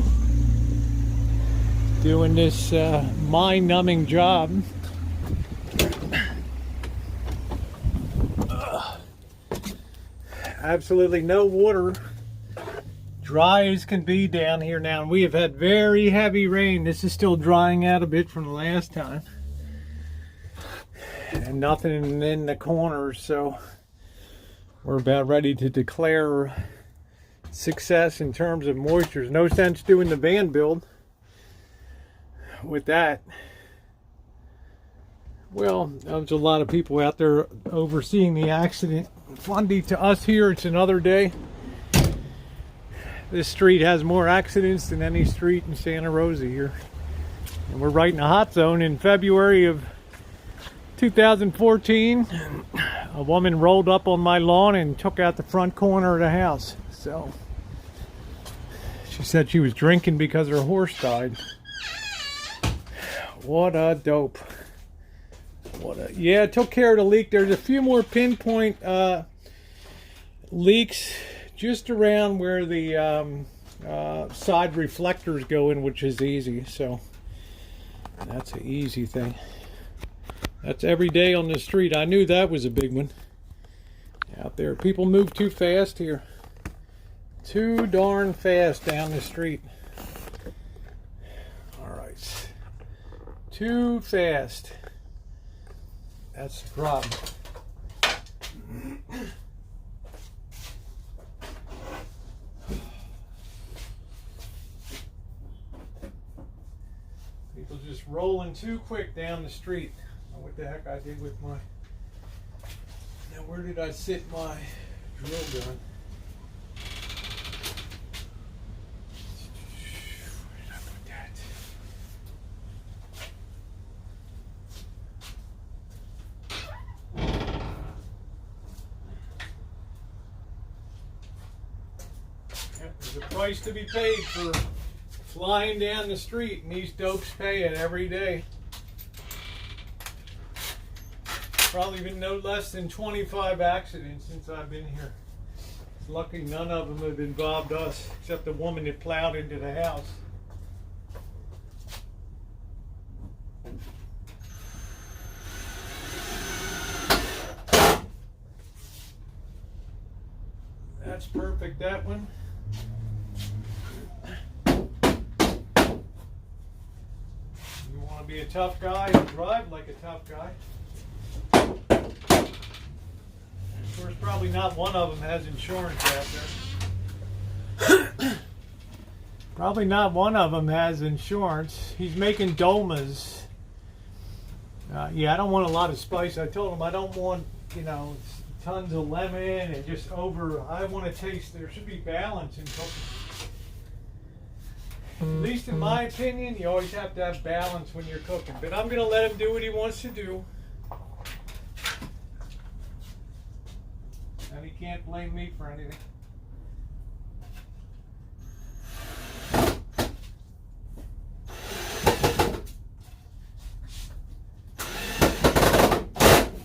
doing this mind-numbing job. Absolutely no water. Dry as can be down here now. And we have had very heavy rain. This is still drying out a bit from the last time. And nothing in the corners, so we're about ready to declare success in terms of moisture. There's no sense doing the van build with that. Well, there's a lot of people out there overseeing the accident. Fundy to us here, it's another day. This street has more accidents than any street in Santa Rosa here. And we're right in the hot zone. In February of 2014, a woman rolled up on my lawn and took out the front corner of the house. So she said she was drinking because her horse died. What a dope. Yeah, it took care of the leak. There's a few more pinpoint leaks just around where the side reflectors go in, which is easy. So And that's an easy thing. That's every day on the street. I knew that was a big one. Out there, people move too fast here. Too darn fast down the street. Alright. Too fast. That's the problem. People just rolling too quick down the street. I don't know what the heck I did with my... Now where did I sit my drill gun? Where did I put that? Yep, there's a price to be paid for flying down the street, and these dopes pay it every day. Probably been no less than 25 accidents since I've been here. It's lucky none of them have involved us, except the woman that plowed into the house. That's perfect, that one. You want to be a tough guy and drive like a tough guy. Of course, probably not one of them has insurance out there. Probably not one of them has insurance. He's making dolmas. Yeah, I don't want a lot of spice. I told him I don't want, you know, tons of lemon and just over. I want to taste. There should be balance in cooking. At least in my opinion, you always have to have balance when you're cooking. But I'm going to let him do what he wants to do. And he can't blame me for anything.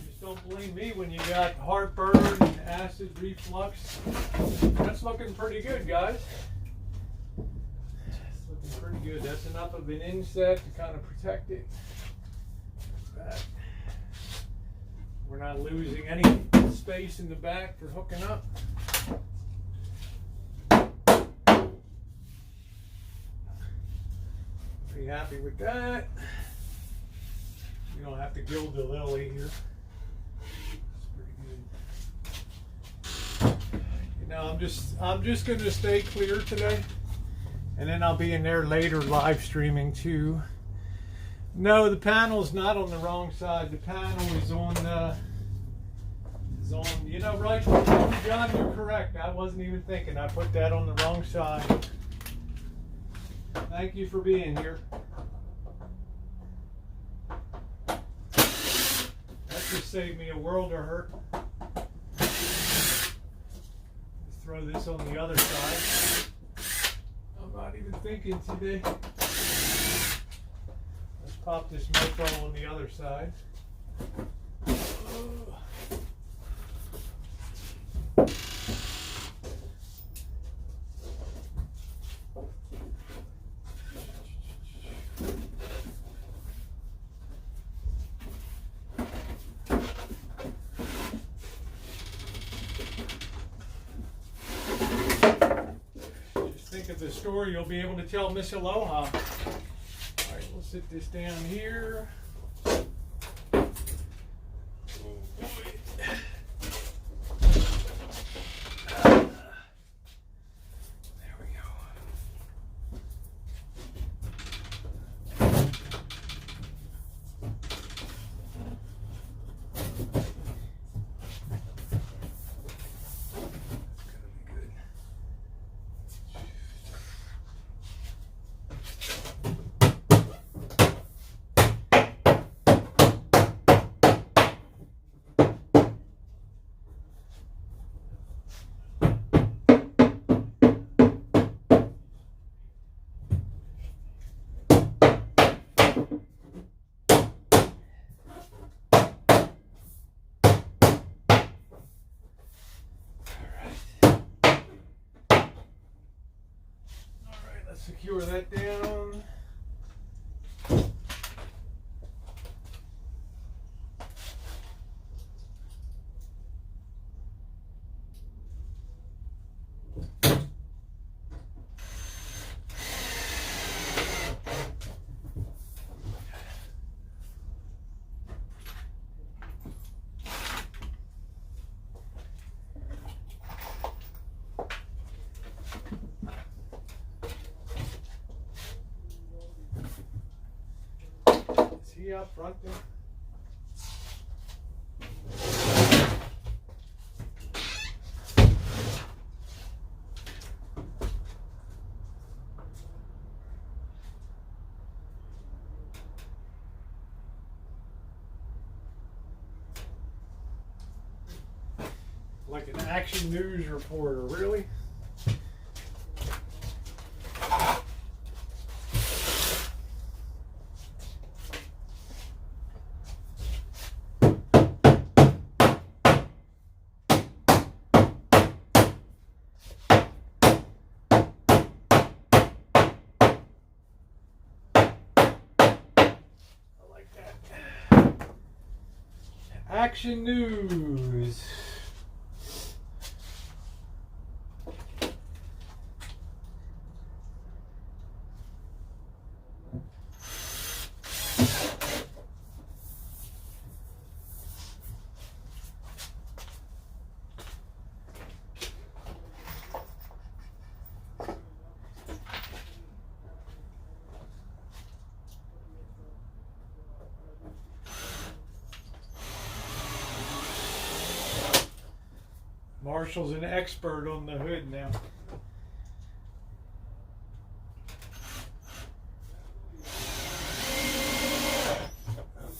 Just don't blame me when you got heartburn and acid reflux. That's looking pretty good, guys. That's looking pretty good. That's enough of an inset to kind of protect it. Back. We're not losing any space in the back for hooking up. Pretty happy with that. You don't have to gild the lily here. It's pretty good. You know, I'm just going to stay clear today, and then I'll be in there later live streaming too. No, the panel's not on the wrong side. The panel is on you know, right, John, you're correct. I wasn't even thinking. I put that on the wrong side. Thank you for being here. That just saved me a world of hurt. Let's throw this on the other side. I'm not even thinking today. Let's pop this mofo on the other side. The story you'll be able to tell Miss Aloha. All right, we'll sit this down here. Oh boy. There we go. Secure that down. be out front there? Like an action news reporter, really? Action news. Marshall's an expert on the hood now.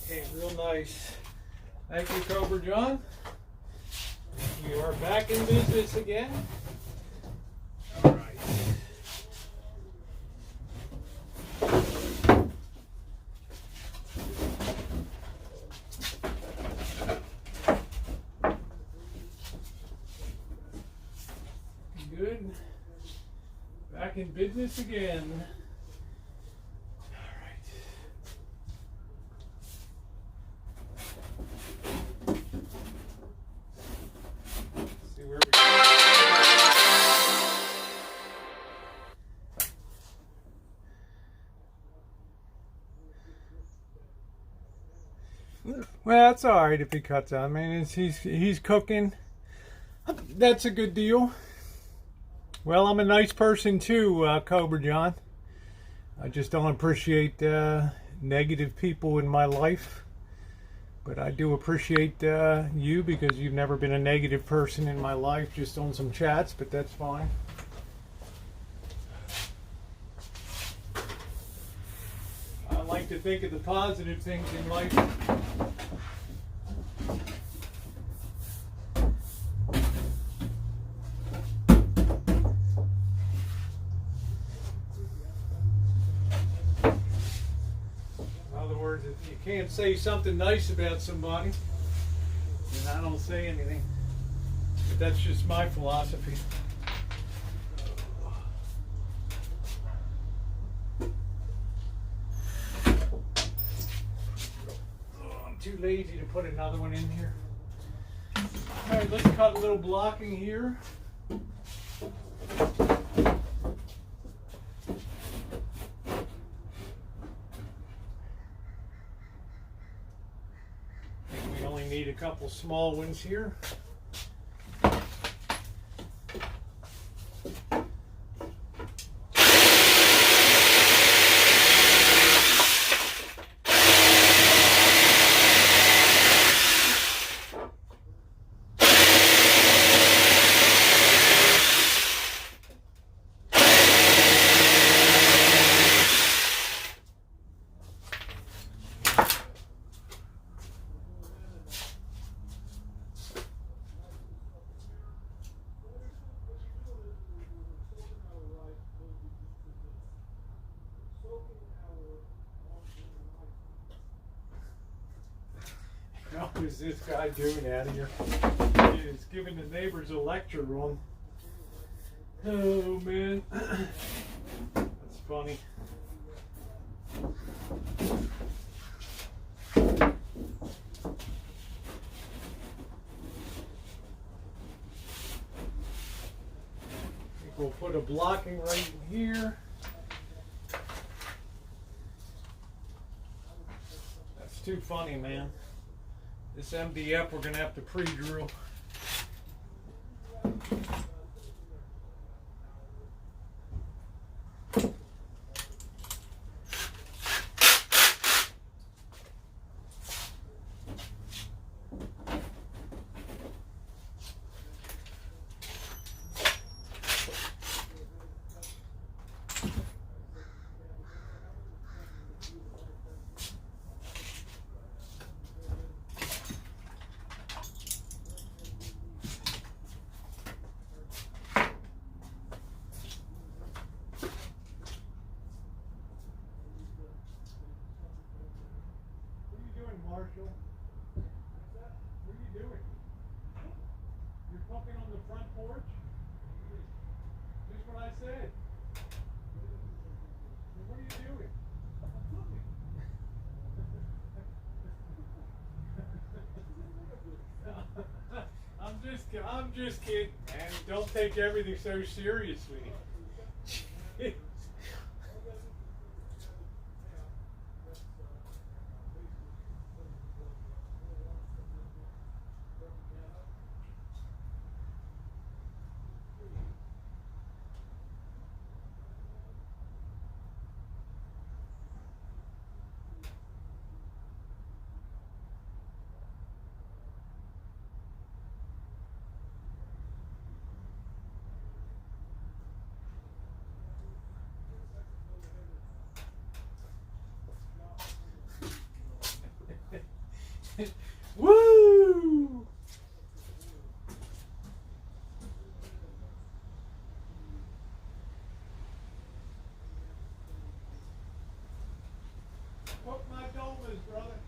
Okay, real nice. Thank you, Cobra John. You are back in business again. All right. Good. Back in business again. All right. Let's see where we go. Well, that's all right if he cuts out. I mean, he's cooking. That's a good deal. Well, I'm a nice person too, Cobra John. I just don't appreciate negative people in my life. But I do appreciate you because you've never been a negative person in my life, just on some chats, but that's fine. I like to think of the positive things in life. If you can't say something nice about somebody, then I don't say anything. But that's just my philosophy. Oh, I'm too lazy to put another one in here. All right, let's cut a little blocking here. Need a couple small ones here. What is this guy doing out here? He's giving the neighbors a lecture on. Oh man, that's funny. I think we'll put a blocking right in here. That's too funny, man. This MDF we're going to have to pre-drill. Marshall. What are you doing? You're pumping on the front porch? Just what I said. Well, what are you doing? I'm cooking. I'm just kidding, man. Don't take everything so seriously. Woo! Cook my domas, brother.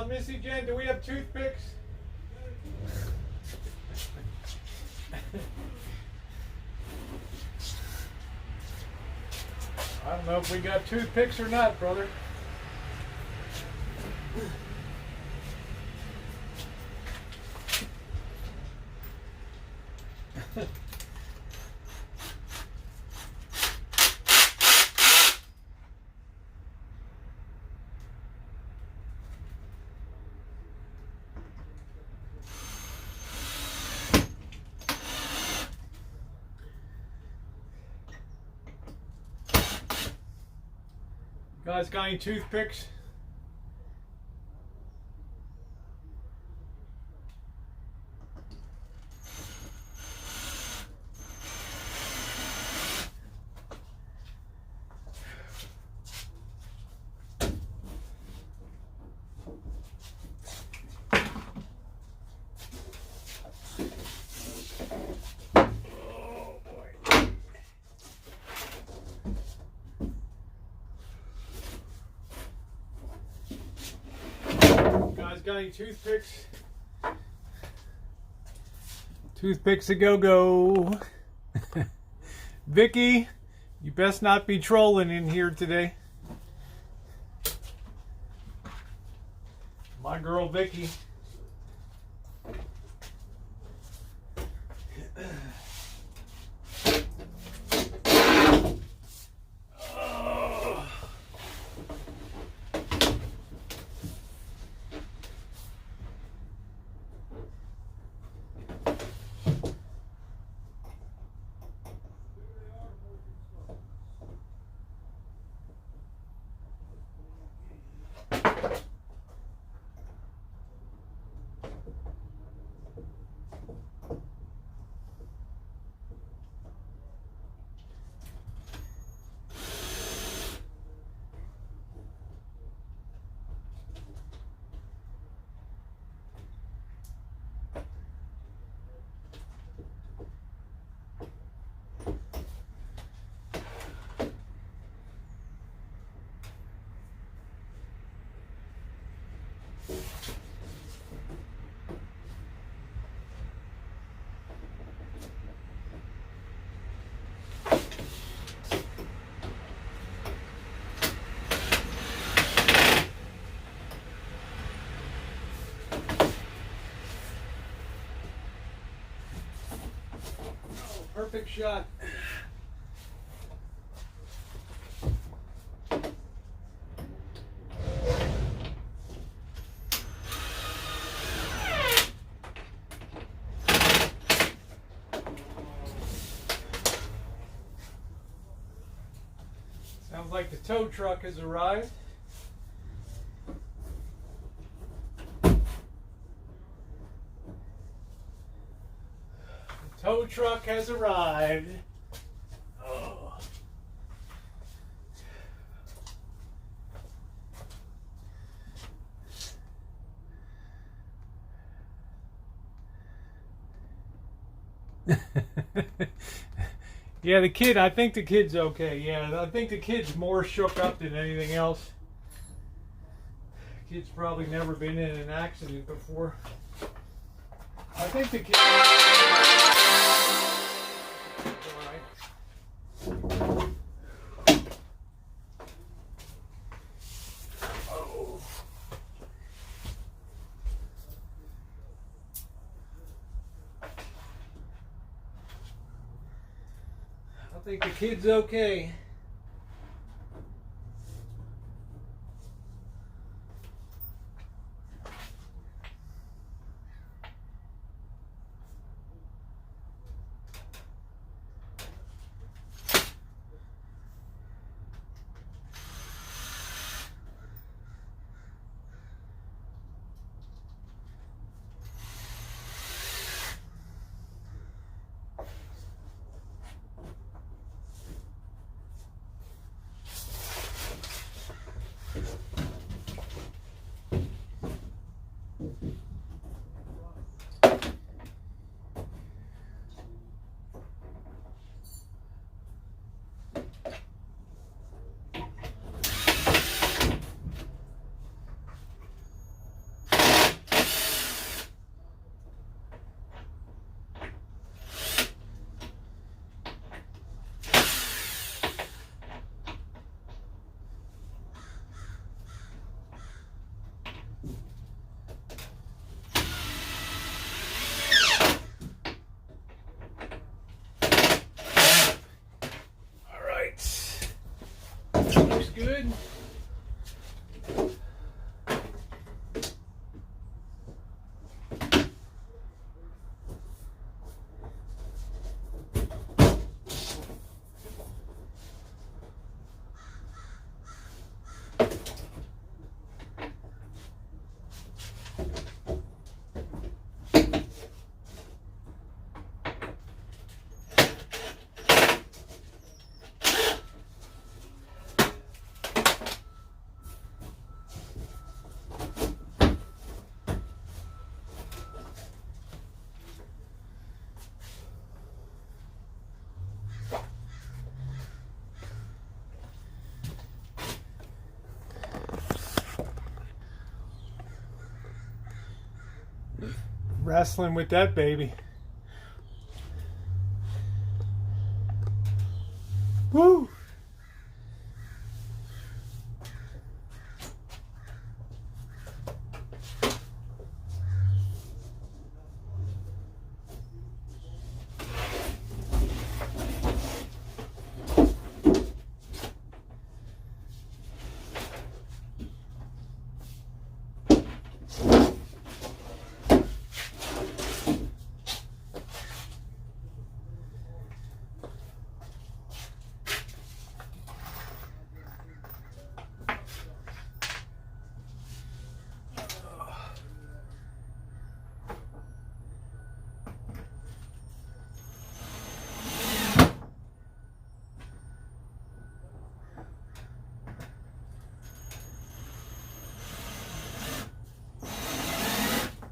Missy Jen, do we have toothpicks? I don't know if we got toothpicks or not, brother. Guys, got any toothpicks? Got any toothpicks? Toothpicks a go-go. Vicky, you best not be trolling in here today. My girl Vicky. perfect shot. Sounds like the tow truck has arrived. The tow truck has arrived. Oh. Yeah, the kid, I think the kid's okay. Yeah, I think the kid's more shook up than anything else. Kid's probably never been in an accident before. I think the kid... I think the kid's okay. Good. Wrestling with that baby. Woo!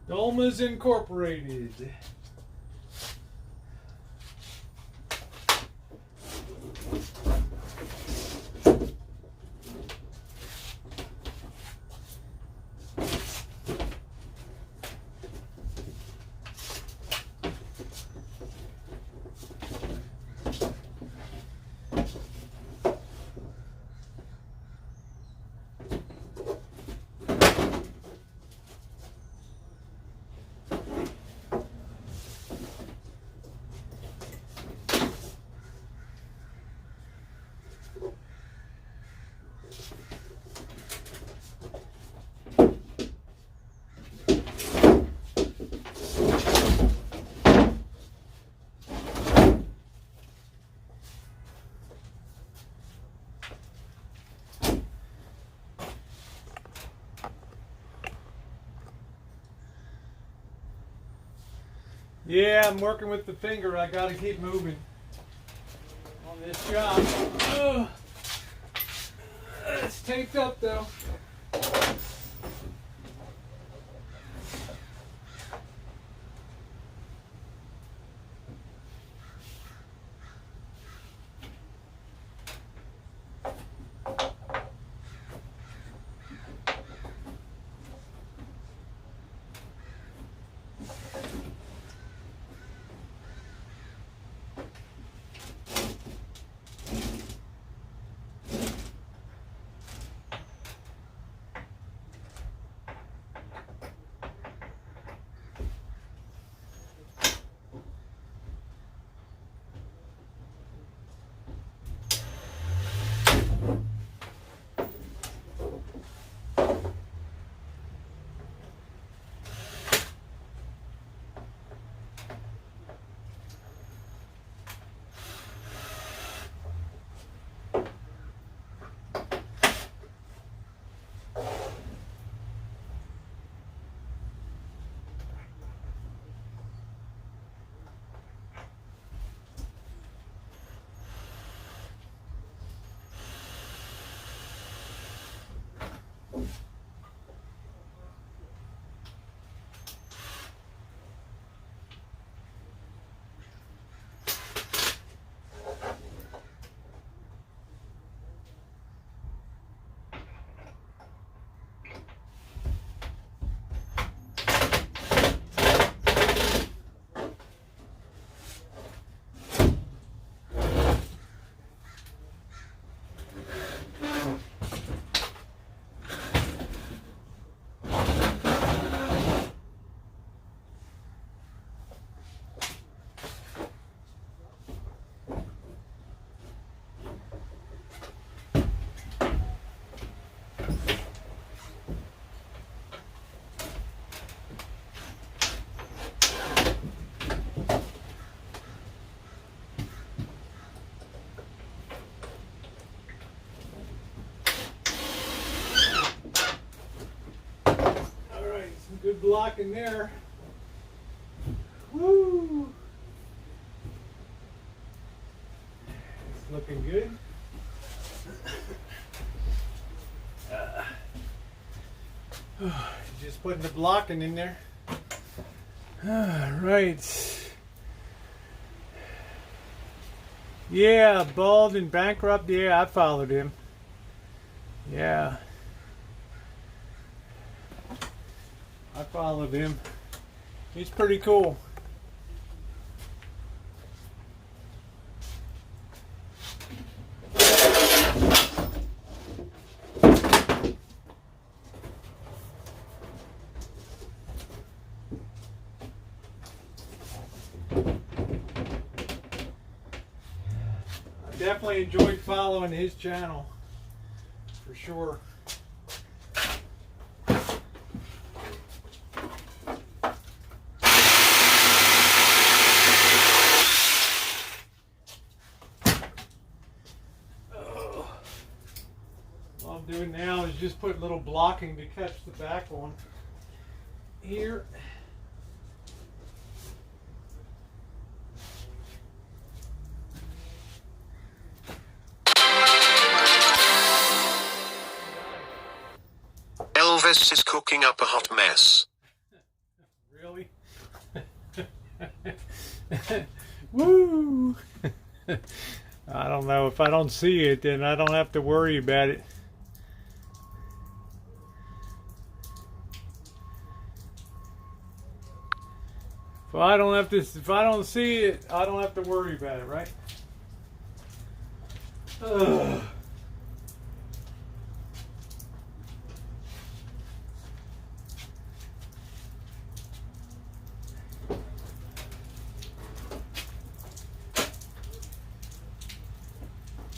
Dolmas Incorporated. Yeah, I'm working with the finger. I gotta keep moving on this job. Ugh. It's taped up though. Good block in there. Woo! It's looking good. Just putting the blocking in there. Right. Yeah, bald and bankrupt. Yeah, I followed him. Yeah. I followed him. He's pretty cool. I definitely enjoyed following his channel, for sure. All I'm doing now is just put little blocking to catch the back on here. Elvis is cooking up a hot mess. Really? Woo! I don't know. If I don't see it, then I don't have to worry about it. If I don't see it, I don't have to worry about it, right? Ugh.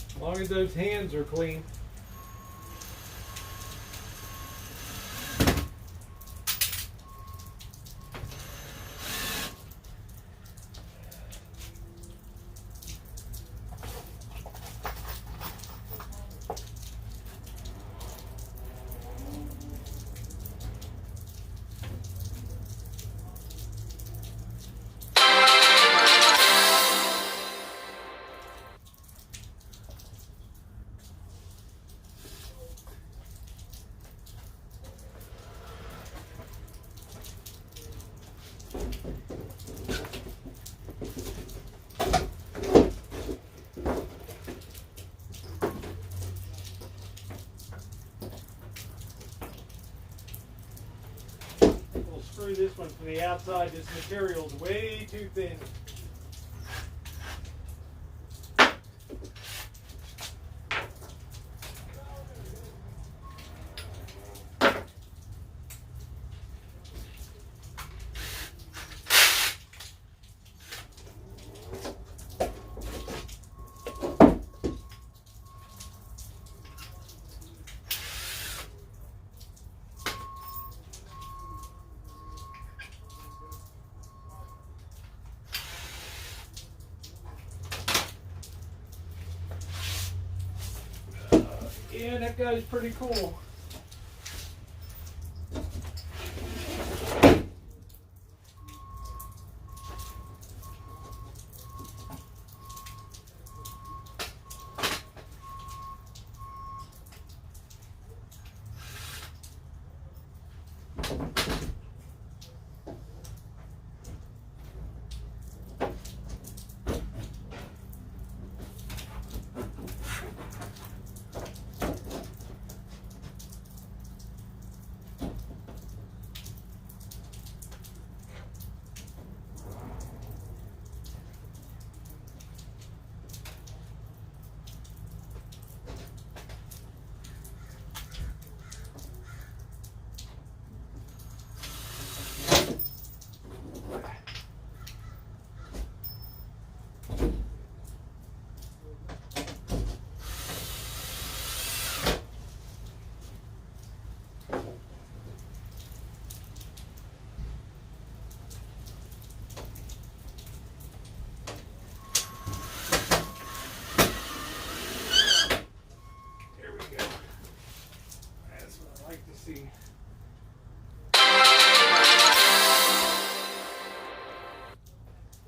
As long as those hands are clean. through this one from the outside. This material's way too thin. Yeah, that guy's pretty cool. See.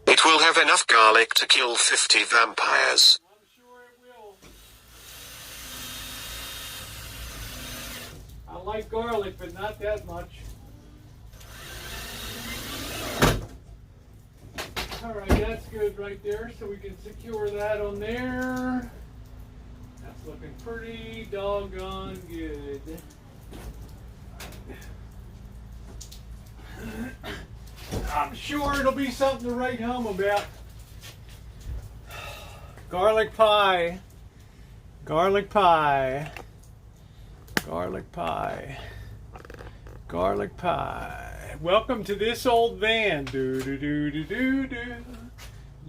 It will have enough garlic to kill 50 vampires. I'm sure it will. I like garlic, but not that much. Alright, that's good right there, so we can secure that on there. That's looking pretty doggone good. I'm sure it'll be something to write home about. Garlic pie. Garlic pie. Garlic pie. Garlic pie. Welcome to this old van. Do do do do do do.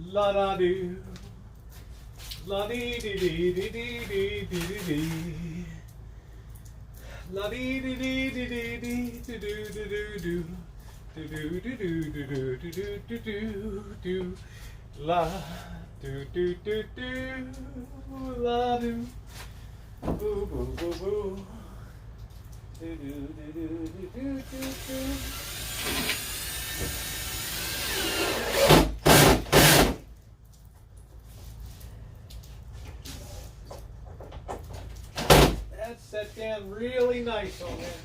La da do. La dee dee dee dee dee dee dee dee. La dee dee dee dee dee dee do do do do do. Do do do do do do do do do do la do do do do la do boo boo boo boo do do do do do do do. That's set down really nice on there.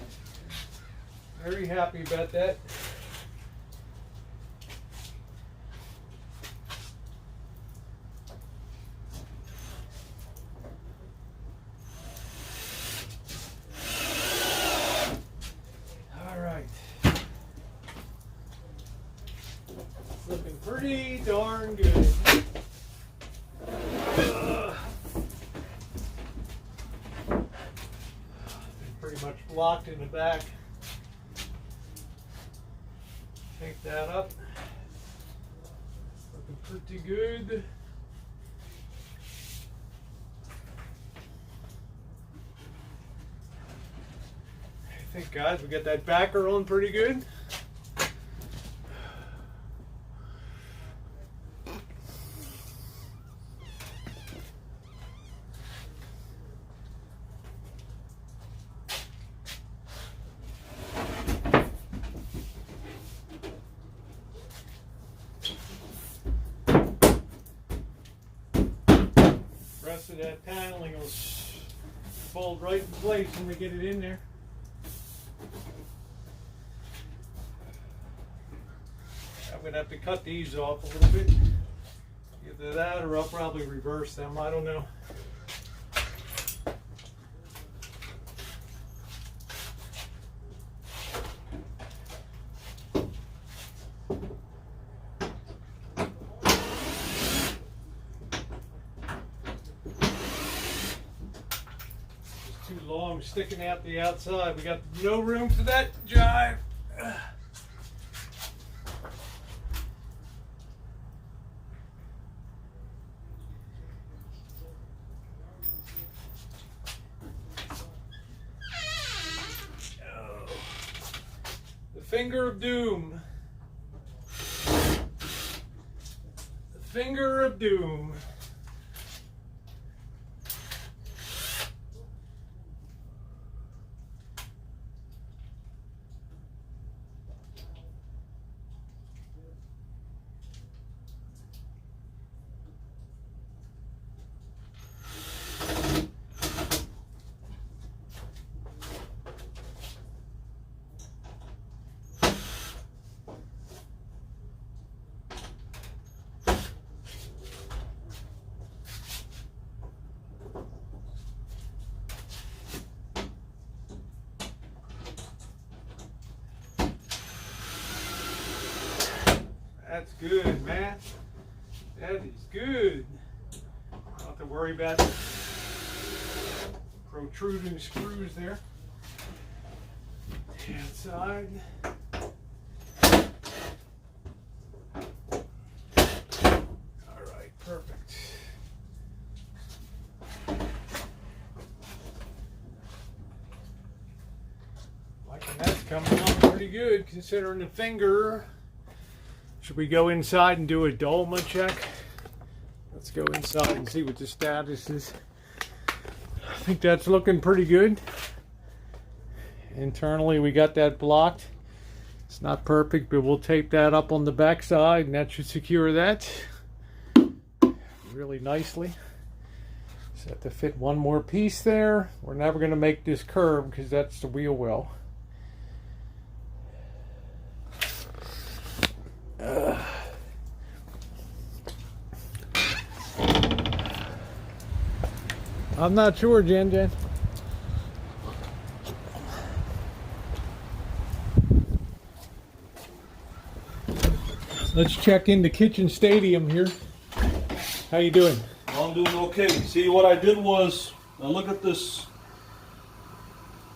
Very happy about that. Looking pretty darn good. Pretty much blocked in the back. Take that up. Looking pretty good. I think, guys, we got that backer on pretty good. Rest of that paneling will fold right in place when we get it in there. I'm going to have to cut these off a little bit. Either that or I'll probably reverse them. I don't know. tongue sticking out the outside. We got no room for that jive. The finger of doom. The finger of doom. That's good, man. That is good. Don't have to worry about the protruding screws there. Hand side. All right, perfect. Liking that's coming along pretty good considering the finger. Should we go inside and do a Dolma check? Let's go inside and see what the status is. I think that's looking pretty good. Internally we got that blocked. It's not perfect, but we'll tape that up on the back side and that should secure that really nicely. Just have to fit one more piece there. We're never going to make this curve because that's the wheel well. I'm not sure, Jen. Let's check in the kitchen stadium here. How you doing? Well, I'm doing okay. See, what I did was, now look at this.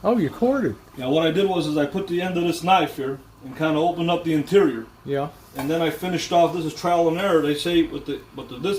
Oh, you quartered. Yeah, what I did was I put the end of this knife here and kind of opened up the interior. Yeah. And then I finished off. This is trial and error. They say with this,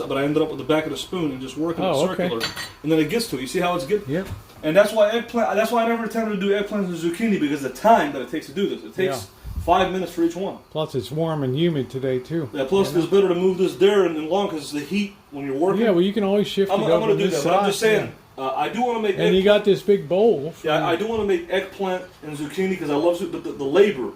but I ended up with the back of the spoon and just working it circular. Okay. And then it gets to it. You see how it's getting? Yep. And that's why eggplant. That's why I never attempted to do eggplants and zucchini because the time that it takes to do this. It takes 5 minutes for each one. Plus it's warm and humid today too. Yeah. Plus it's better to move this there and long because the heat when you're working. Yeah. Well, you can always shift. I'm going to do that. Side. But I'm just saying. I do want to make. And you got this big bowl. Yeah, I do want to make eggplant and zucchini because I love the labor.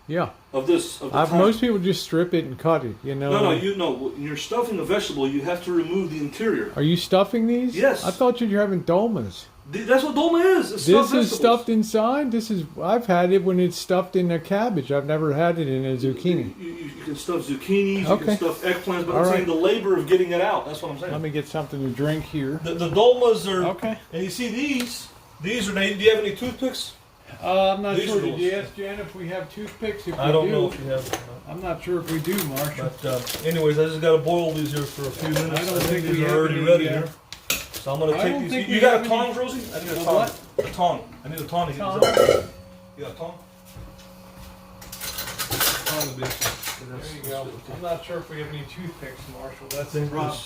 Yeah. Of this. Most people just strip it and cut it. You know. No. You know, when you're stuffing a vegetable, you have to remove the interior. Are you stuffing these? Yes. I thought you were having dolmas. That's what dolma is. It's This is stuffed inside. I've had it when it's stuffed in a cabbage. I've never had it in a zucchini. You can stuff zucchinis. You can stuff eggplants. But I'm saying the labor of getting it out. That's what I'm saying. Let me get something to drink here. The dolmas are okay. And you see these. These are. Do you have any toothpicks? I'm not sure. Did you ask Jan if we have toothpicks? I don't know if you have. I'm not sure if we do, Marshall. But anyways, I just got to boil these here for a few minutes. I don't think these we are have already any, ready here. So I'm going to take these. You got a tongs, Rosie? I need a tong. What? A tong. I need a tong to get Tong. these out. You got a tong? There you go. I'm not sure if we have any toothpicks, Marshall. That's the problem.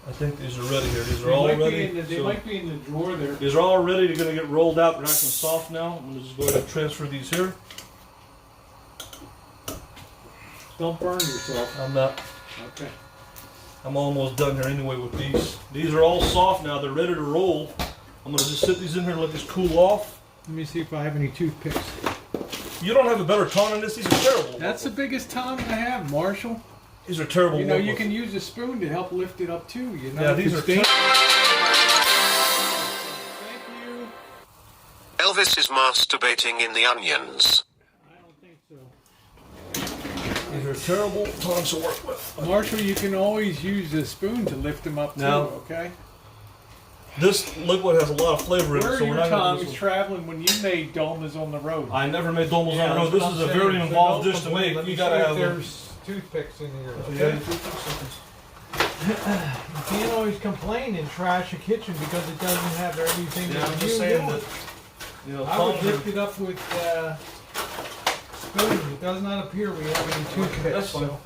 I think these are ready here. These are all ready. They might be in the drawer there. These are all ready. They're going to get rolled out. They're nice and soft now. I'm going to just go ahead and transfer these here. Don't burn yourself. I'm not. Okay. I'm almost done here anyway with these. These are all soft now. They're ready to roll. I'm going to just sit these in here and let these cool off. Let me see if I have any toothpicks. You don't have a better tong than this? These are terrible. That's the biggest tong I have, Marshall. These are terrible. You know, you can use a spoon to help lift it up too. You know, yeah, these are. Thank you. Elvis is masturbating in the onions. I don't think so. These are terrible tongs to work with. Marshall, you can always use a spoon to lift them up too. No. Okay. This liquid has a lot of flavor in it, Where so are we're your not going tongs traveling when you made dolmas on the road? I never made dolmas on the road. This is a very involved dish to make. You gotta have. There's toothpicks in here. Okay. You can't always complain and trash a kitchen because it doesn't have everything Yeah, that I'm you just saying do. that, you know, I would tongs lift are- it up with spoons. It does not appear we have any toothpicks. That's fine. So.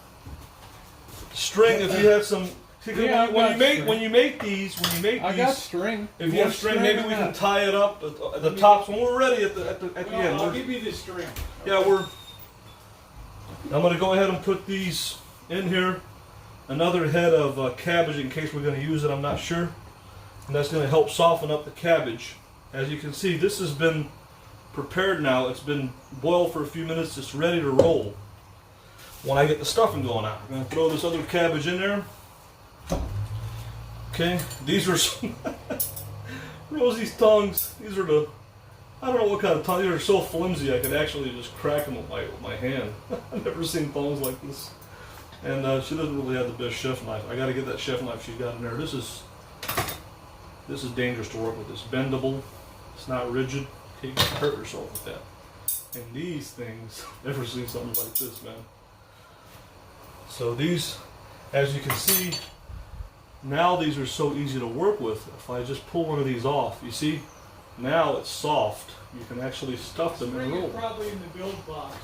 string, if you have some, see, Yeah, I've when got you make string. when you make these, I got string. if you have string, maybe we can tie it up at the tops when we're ready at the end. I'll We're- give you the string. Yeah, I'm going to go ahead and put these in here. Another head of cabbage in case we're going to use it, I'm not sure. And that's going to help soften up the cabbage. As you can see, this has been prepared now. It's been boiled for a few minutes. It's ready to roll. When I get the stuffing going on, I'm going to throw this other cabbage in there. Okay, these are some Rosie's tongs. These are the, I don't know what kind of tongs. These are so flimsy I could actually just crack them with my hand. I've never seen tongs like this. And she doesn't really have the best chef knife. I got to get that chef knife she's got in there. This is dangerous to work with. It's bendable. It's not rigid. Okay, you can hurt yourself with that. And these things, never seen something like this, man. So these, as you can see, now these are so easy to work with. If I just pull one of these off, you see, now it's soft. You can actually stuff them and String roll. is probably in the build box.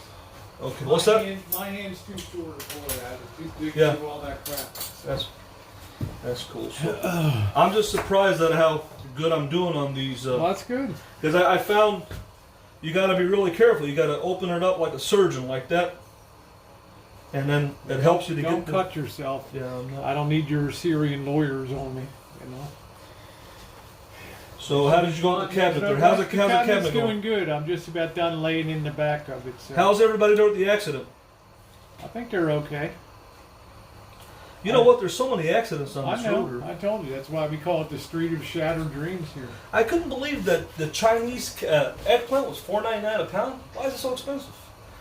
Okay, what's that? My hand's too short to pull it out. It's too big Yeah. to do all that crap. That's cool. So, I'm just surprised at how good I'm doing on these. Well, that's good. Because I found you got to be really careful. You got to open it up like a surgeon, like that, and then it helps you to Don't get. cut yourself. Yeah, I'm not. I don't need your Syrian lawyers on me. You know. So how did you go on the cabinet there? How's the cabinet doing going? good. I'm just about done laying in the back of it. So How's everybody doing at the accident? I think they're okay. You know what? There's so many accidents on I this know. road here. I told you. That's why we call it the Street of Shattered Dreams here. I couldn't believe that the Chinese eggplant was $4.99 a pound. Why is it so expensive?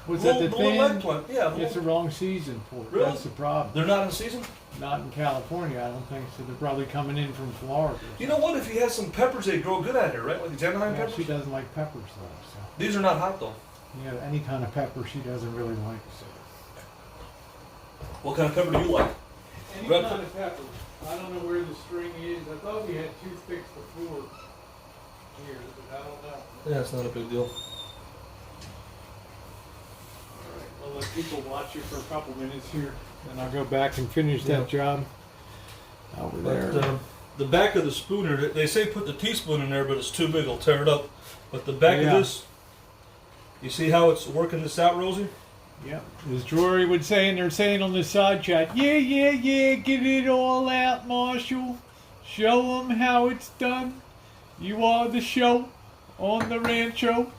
Was that the little thing? eggplant. Yeah. It's the wrong season for it. Really? That's the problem. They're not in season. Not in California, I don't think so. They're probably coming in from Florida. You know what? If you had some peppers, they'd grow good out here, right? Like the Anaheim Yeah, peppers. she doesn't like peppers though. So These are not hot though. yeah, any kind of pepper she doesn't really like. So. What kind of pepper do you like? Any Red kind of pepper. I don't know where the string is. I thought we had toothpicks before here, but I don't know. Yeah, it's not a big deal. All right, I'll let people watch you for a couple minutes here, and I'll go back and finish that job over there. But, the back of the spooner, they say put the teaspoon in there, but it's too big, it'll tear it up. But the back Yeah. of this, you see how it's working this out, Rosie? Yeah, as Drury would say, and they're saying on the side chat, yeah, get it all out, Marshall. Show them how it's done. You are the show on the rancho.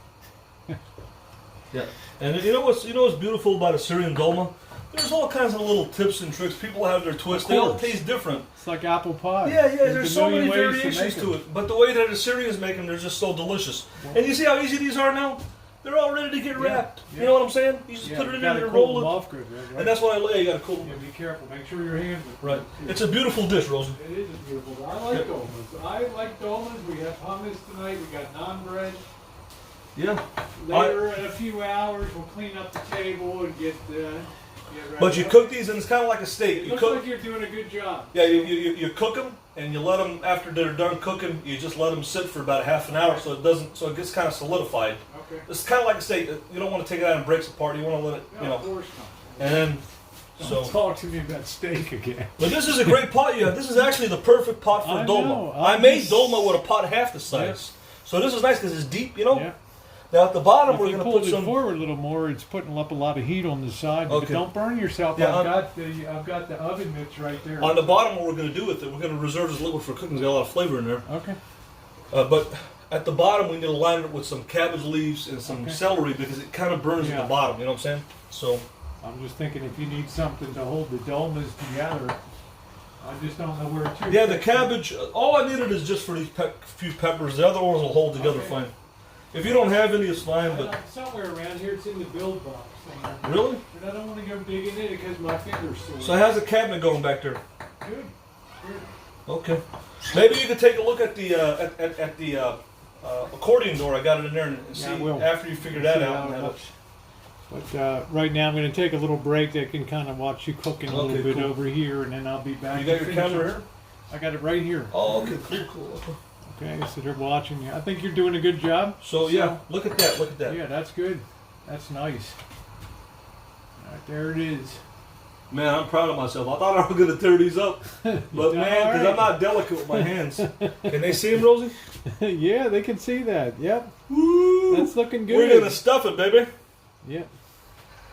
Yeah. And you know what's beautiful about a Syrian dolma? There's all kinds of little tips and tricks. People have their twists. They all course. taste different. It's like apple pie. Yeah, there's a so million many ways variations make to it. But the way that the Syrians make them, they're just so delicious. And you see how easy these are now? They're all ready to get wrapped. You know what I'm saying? You just put it in there and roll it. Off good, right? And that's why I lay. You got to cool them. Yeah, be careful. Make sure your hands are Right. It's a beautiful dish, Rosie. It is a beautiful. I like dolmas. I like dolmas. We have hummus tonight. We got naan bread. Yeah. Later in a few hours, we'll clean up the table and get ready. But you cook these, and it's kind of like a steak. It You looks cook. like you're doing a good job. Yeah, you cook them, and you let them after they're done cooking. You just let them sit for about a half an hour, so it gets kind of solidified. Okay. It's kind of like a steak. You don't want to take it out and breaks apart. You want to let it, Yeah, of course not. and then Don't talk to me about steak again. But this is a great pot you have. This is actually the perfect pot for I dolma. know. I made dolma with a pot half the size, so this is nice because it's deep. Yeah. Now at the bottom If we're you going to pull put it some. forward a little more, it's putting up a lot of heat on the side. But Okay. don't burn yourself. Yeah, I've got the oven mitts right there. On the bottom, what we're going to do with it, we're going to reserve this liquid for cooking. It's got a lot of flavor in there. Okay. But at the bottom, we need to line it with some cabbage leaves and some celery because it kind of burns at the bottom. You know what I'm saying? So I'm just thinking if you need something to hold the dolmas together, I just don't know where to. yeah, the cabbage. All I needed is just for these few peppers. The other ones will hold together fine. If you don't have any, it's fine. But somewhere around here, it's in the build box. Somewhere. really, But I don't want to go digging in it because my fingers sore. so how's the cabinet going back there? Good. Okay. Maybe you could take a look at the accordion door. I got it in there and see I will. after you figure that See out. how And it have it. looks. But right now I'm going to take a little break. I can kind of watch you cooking a little bit cool. over here, and then I'll be back. You got to your finish camera up. here? I got it right here. Oh, okay, cool. Okay, so they're watching you. I think you're doing a good job. So yeah, look at that. Yeah, that's good. That's nice. Right, there it is. Man, I'm proud of myself. I thought I was gonna tear these up, but man, because I'm not delicate with my hands. Can they see them, Rosie? Yeah, they can see that. Yep. Woo! That's looking good. We're gonna stuff it, baby. Yep.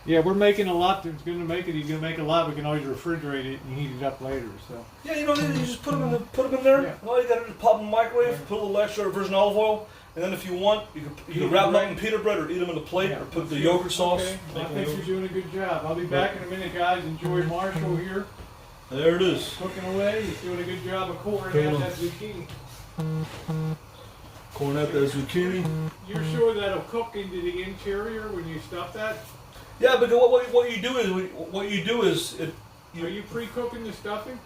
Yeah, we're making a lot. That's going to make it. You're going to make a lot. We can always refrigerate it and heat it up later. So. Yeah, you just put them in there. Yeah. All you gotta do is pop them in the microwave, put a little extra virgin olive oil, and then if you want, you can wrap them up in pita bread or eat them in a plate or put the yogurt sauce. Okay. Well, I make think you're doing a good job. I'll be back in a minute, guys. Enjoy Marshall here. There it is. Cooking away. He's doing a good job of coring out that zucchini. Coring out that zucchini. You're sure that'll cook into the interior when you stuff that? Yeah, because what you do is Are you pre-cooking the stuffing?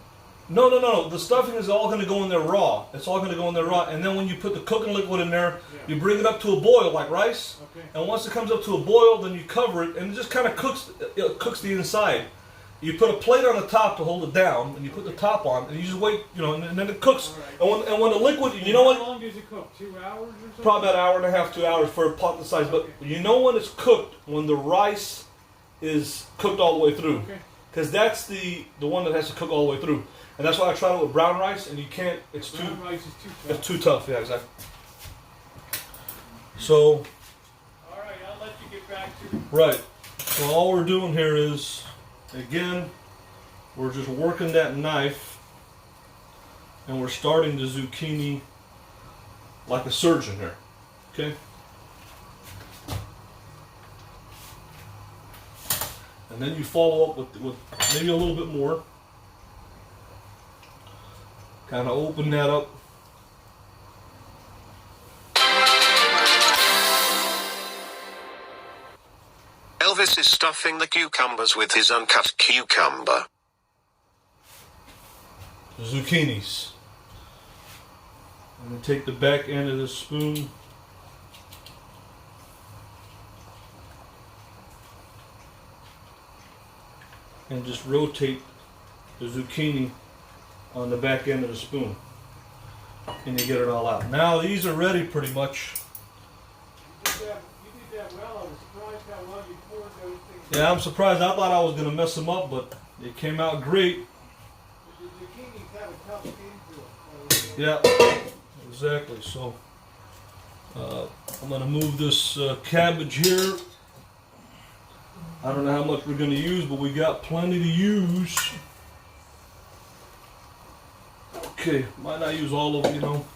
No. The stuffing is all going to go in there raw. It's all going to go in there raw, and then when you put the cooking liquid in there, you bring it up to a boil like rice. Okay. And once it comes up to a boil, then you cover it, and it just kind of cooks the inside. You put a plate on the top to hold it down, and you put the top on, and you just wait, and then it cooks. Right. And when the liquid, you know How what? long does it cook? 2 hours or something? Probably about an hour and a half, 2 hours for a pot this size. But you know when it's cooked, when the rice is cooked all the way through. Okay. Because that's the one that has to cook all the way through. And that's why I tried it with brown rice, and you can't, Brown rice is too tough. it's too tough. Yeah, exactly. So, All right, I'll let you get back to it. right. So all we're doing here is, again, we're just working that knife, and we're starting the zucchini like a surgeon here. Okay? And then you follow up with maybe a little bit more. Kind of open that up. Elvis is stuffing the cucumbers with his uncut cucumber. Zucchinis. I'm going to take the back end of this spoon. And just rotate the zucchini on the back end of the spoon. And you get it all out. Now these are ready pretty much. You did that well. I was surprised how well you poured those things. Yeah, I'm surprised. I thought I was going to mess them up, but they came out great. The zucchinis have a tough skin to it. Yeah, exactly. So I'm going to move this cabbage here. I don't know how much we're going to use, but we got plenty to use. Okay, might not use all of it, you know.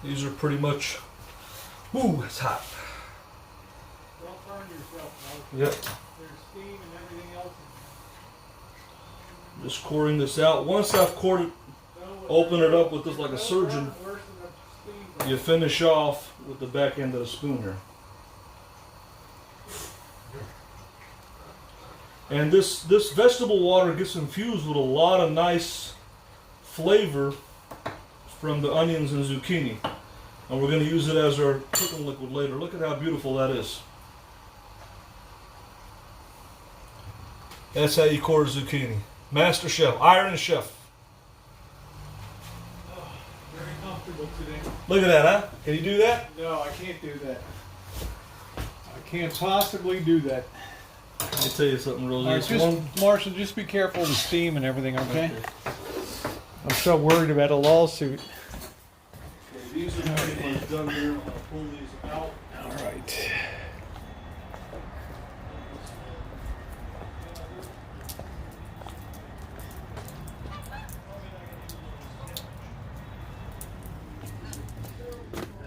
These are pretty much. Ooh, it's hot. Don't burn yourself, Mark. Yep. There's steam and everything else. Just coring this out. Once I've cored it, open it up with this like a surgeon. Worse than a steam. You finish off with the back end of the spoon here. And this vegetable water gets infused with a lot of nice flavor from the onions and zucchini. And we're going to use it as our cooking liquid later. Look at how beautiful that is. That's how you core zucchini. Master chef, Iron Chef. Oh, very comfortable today. Look at that, huh? Can you do that? No, I can't do that. I can't possibly do that. Let me tell you something, Rosie. All right, It's just, one- Marshall, just be careful of the steam and everything, okay? I'm so worried about a lawsuit. Okay, these are pretty much done here. I'm going to pull these out. All right.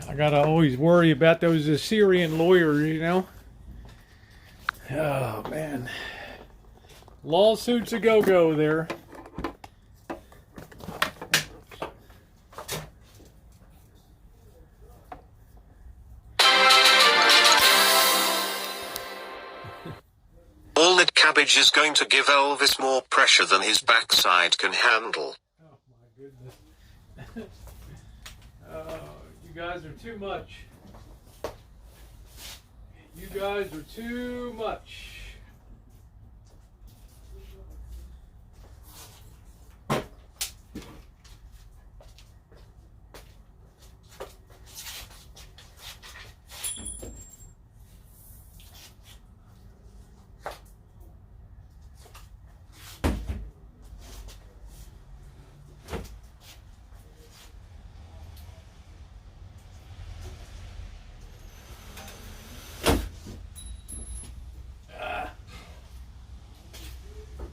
I gotta always worry about those Assyrian lawyers, you know? Oh, man. Lawsuits a go-go there. All that Cabbage is going to give Elvis more pressure than his backside can handle. Oh, my goodness. You guys are too much. guys are too much.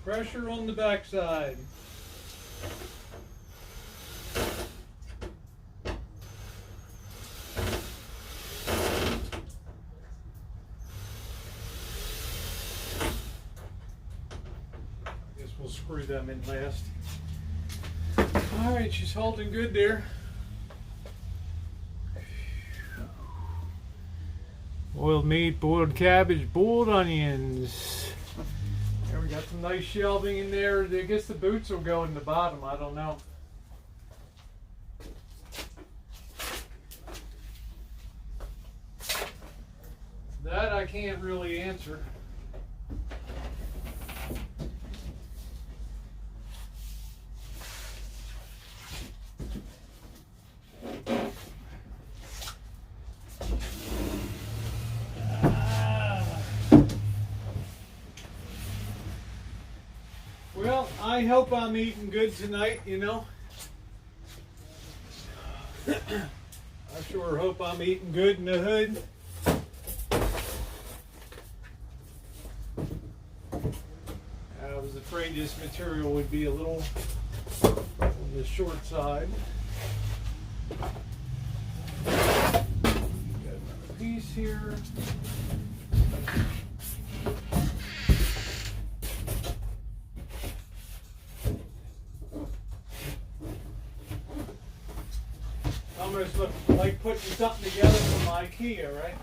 Pressure on the backside. Guess we'll screw them in last. All right, she's holding good there. Boiled meat, boiled cabbage, boiled onions. There we got some nice shelving in there. I guess the boots will go in the bottom. I don't know. That I can't really answer. Well, I hope I'm eating good tonight, you know. I sure hope I'm eating good in the hood. I was afraid this material would be a little on the short side. Got another piece here. Almost look like putting something together from IKEA, right?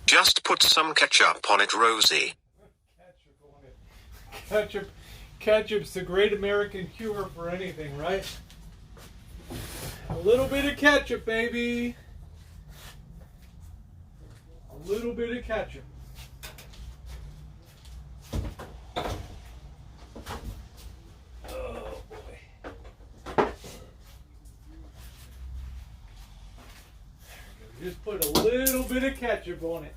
Just put some ketchup on it, Rosie. Ketchup's the great American cure for anything, right? A little bit of ketchup, baby. A little bit of ketchup. Oh boy. Just put a little bit of ketchup on it.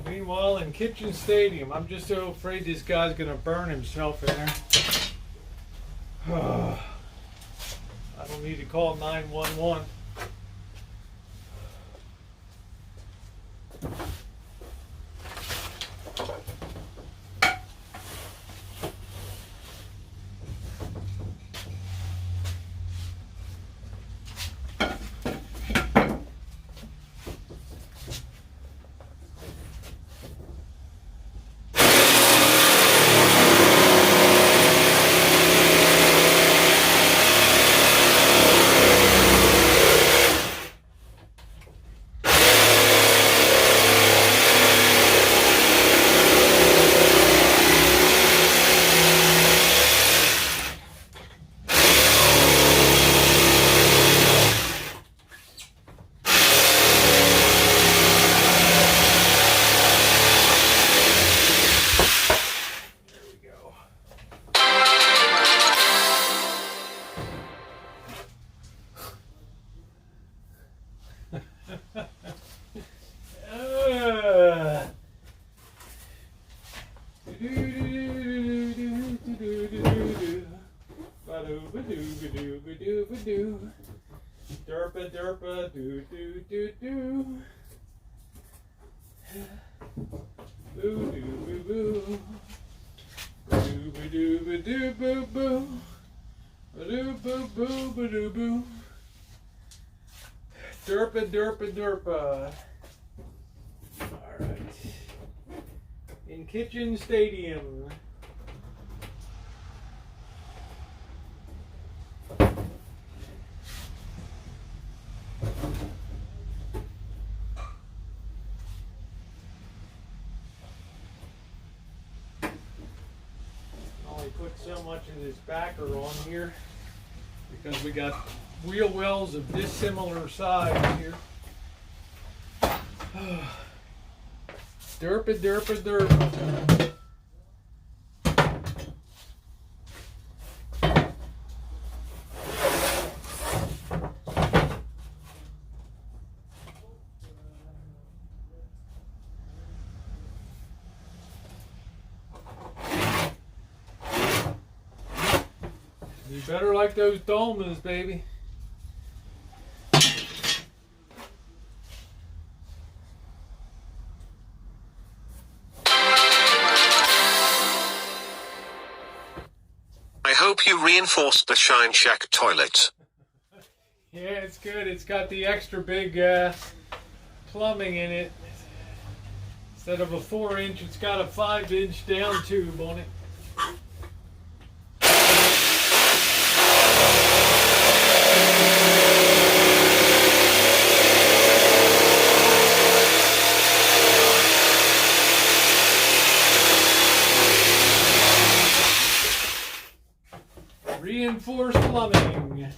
Meanwhile, in Kitchen Stadium, I'm just so afraid this guy's gonna burn himself in there. I don't need to call 911. boo doo boo boo. Doo ba doo ba doo boo boo. Ba doo boo boo ba doo boo. Derpa derpa derpa. Alright. In Kitchen Stadium. Put so much of this backer on here because we got wheel wells of dissimilar size here. Derpa derpa derpa. You better like those dolmas, baby. I hope you reinforced the Shine Shack toilet. Yeah, it's good. It's got the extra big plumbing in it. Instead of a 4-inch, it's got a 5-inch down tube on it. Reinforced plumbing.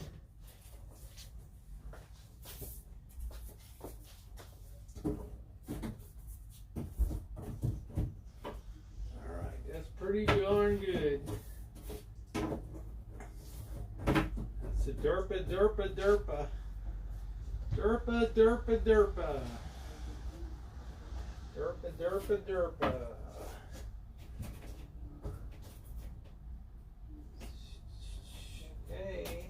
Alright, that's pretty darn good. That's a derpa derpa derpa. Derpa derpa derpa. Derpa derpa derpa. Okay.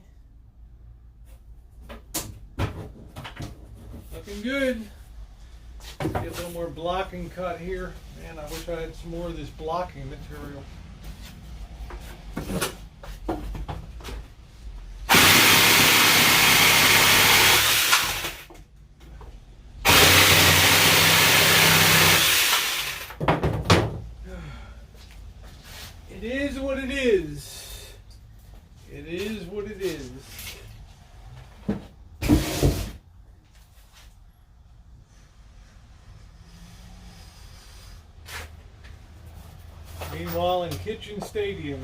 Looking good. Get a little more blocking cut here. Man, I wish I had some more of this blocking material. It is what it is. It is what it is. Meanwhile, in Kitchen Stadium,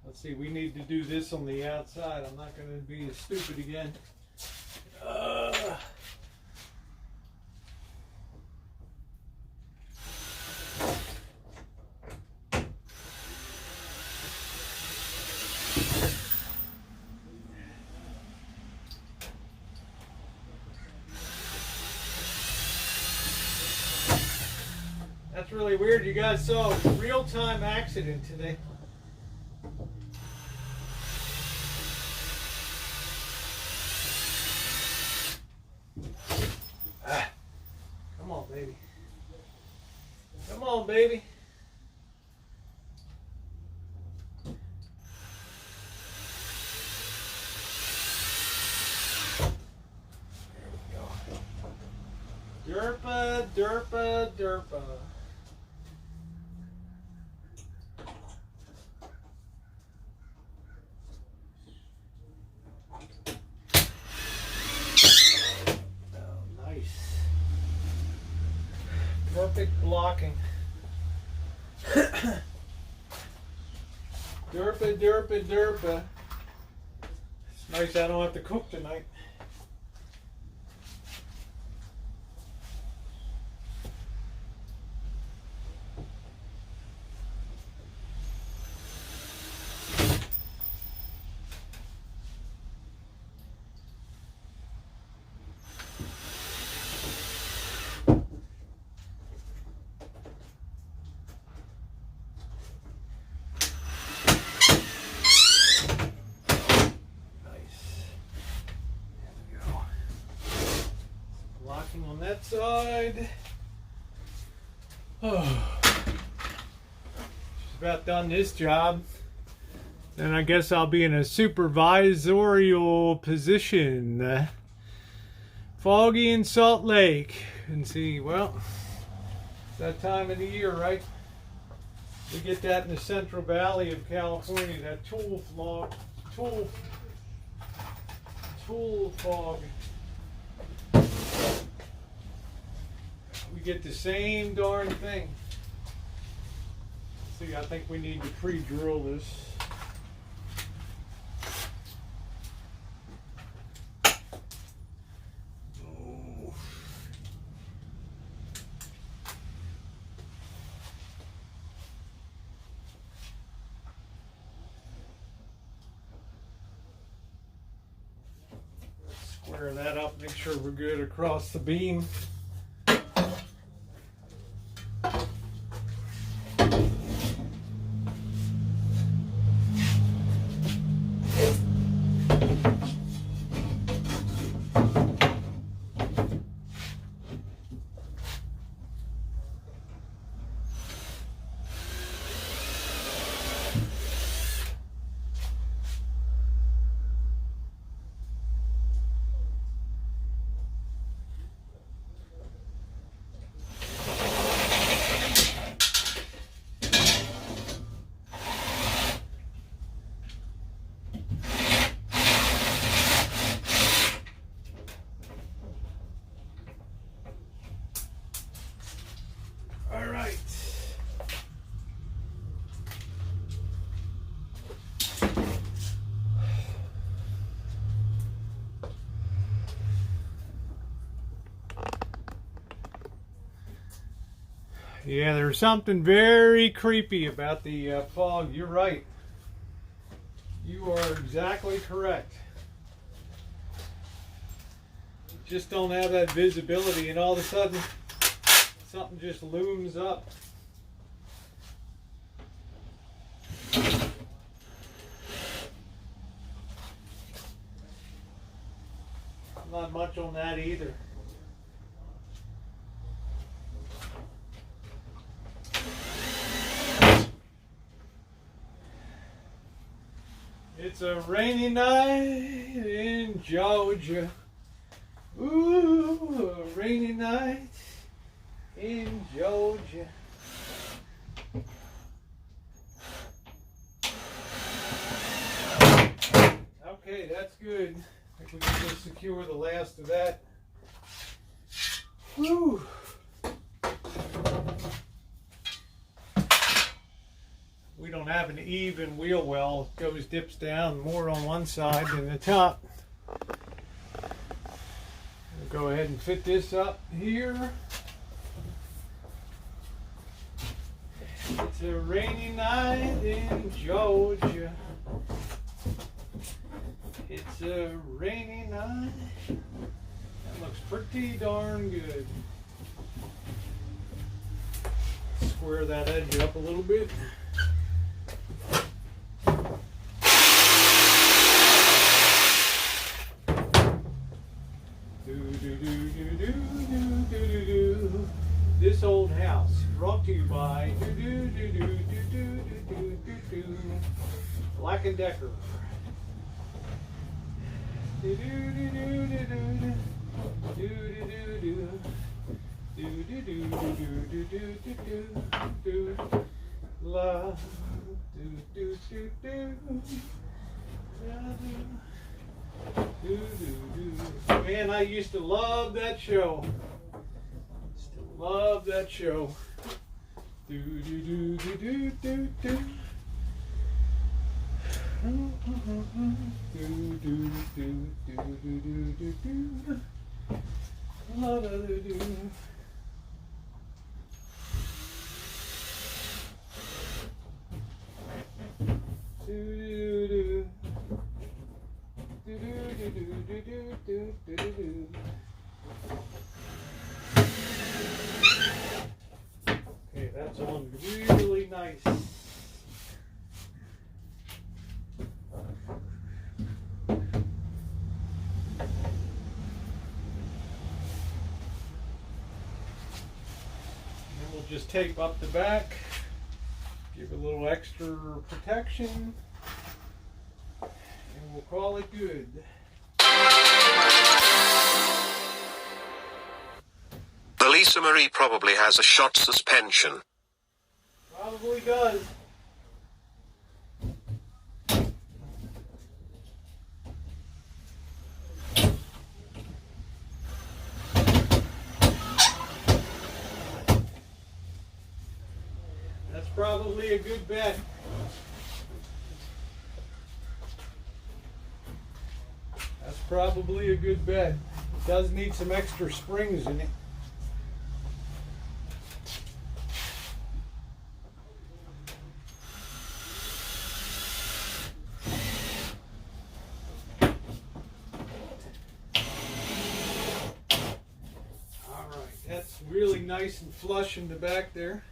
let's see, we need to do this on the outside. I'm not going to be as stupid again. That's really weird. You guys saw a real-time accident today. Come on, baby. Come on, baby. There we go. Derpa, derpa, derpa. Perfect blocking. Derpa, derpa, derpa. It's nice I don't have to cook tonight. Nothing on that side. Oh. Just about done this job. Then I guess I'll be in a supervisorial position. Foggy in Salt Lake. And see, well, it's that time of the year, right? We get that in the Central Valley of California, that tool fog. We get the same darn thing. See, I think we need to pre-drill this. Oh. Square that up, make sure we're good across the beam. All right. Yeah, there's something very creepy about the fog. You're right. You are exactly correct. You just don't have that visibility, and all of a sudden something just looms up. Not much on that either. It's a rainy night in Georgia. Ooh, a rainy night in Georgia. Okay, that's good. I think we can just secure the last of that. Whew. We don't have an even wheel well. It goes dips down more on one side than the top. We'll go ahead and fit this up here. It's a rainy night in Georgia. It's a rainy night. That looks pretty darn good. Square that edge up a little bit. This old house brought to you by Black & Decker. Man, I used to love that show. Still love that show. Okay, that's on really nice. just tape up the back, give a little extra protection, and we'll call it good. The Lisa Marie probably has a shot suspension. Probably does. That's probably a good bet. That's probably a good bet. It does need some extra springs in it. That's really nice and flush in the back there.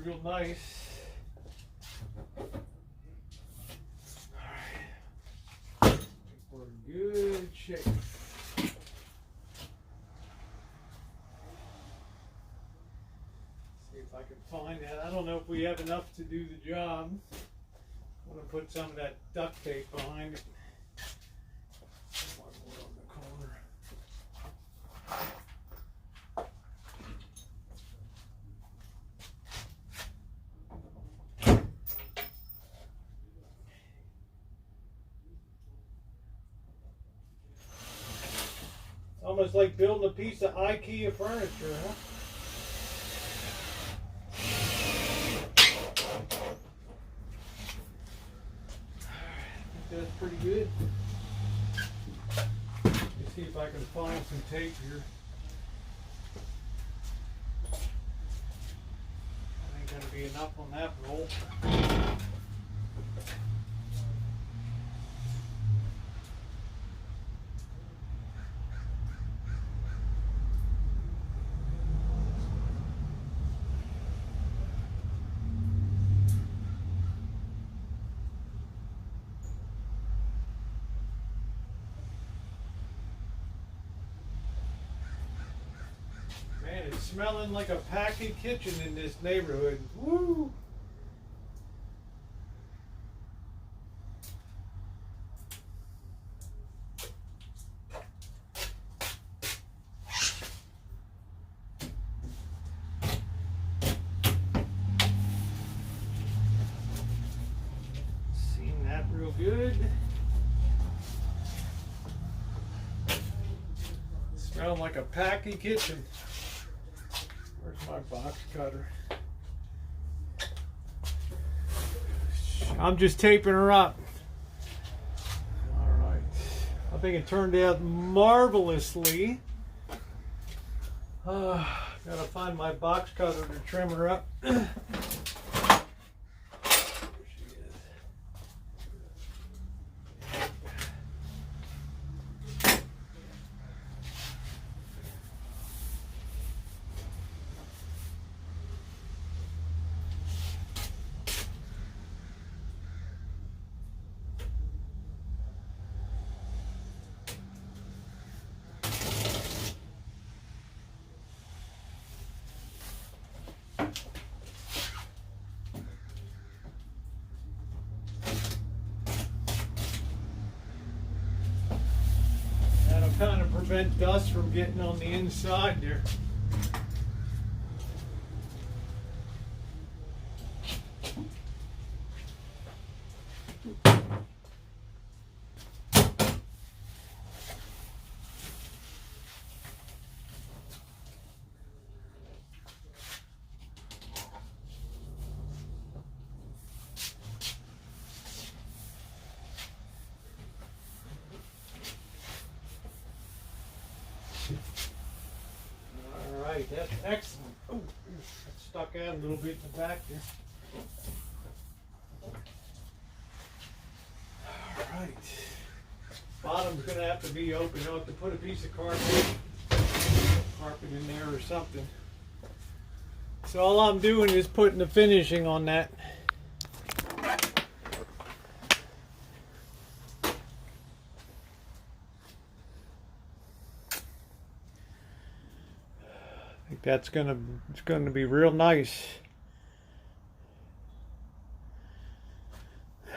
Real nice. All right. We're in good shape. See if I can find that. I don't know if we have enough to do the job. I'm going to put some of that duct tape behind it. One more on the corner. Almost like building a piece of IKEA furniture, huh? I think that's pretty good. Let me see if I can find some tape here. Ain't gonna be enough on that roll. Man, it's smelling like a packy kitchen in this neighborhood. Woo! Seen that real good. Smelling like a packy kitchen. Where's my box cutter? I'm just taping her up. All right. I think it turned out marvelously. Gotta find my box cutter to trim her up. There she is. That'll kind of prevent dust from getting on the inside there. Alright, that's excellent. Oh, that stuck out a little bit in the back there. Alright. Bottom's gonna have to be open. You'll have to put a piece of carpet in there or something. So all I'm doing is putting the finishing on that. I think it's gonna be real nice.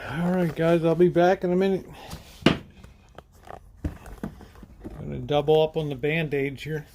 Alright guys, I'll be back in a minute. I'm gonna double up on the band-aids here.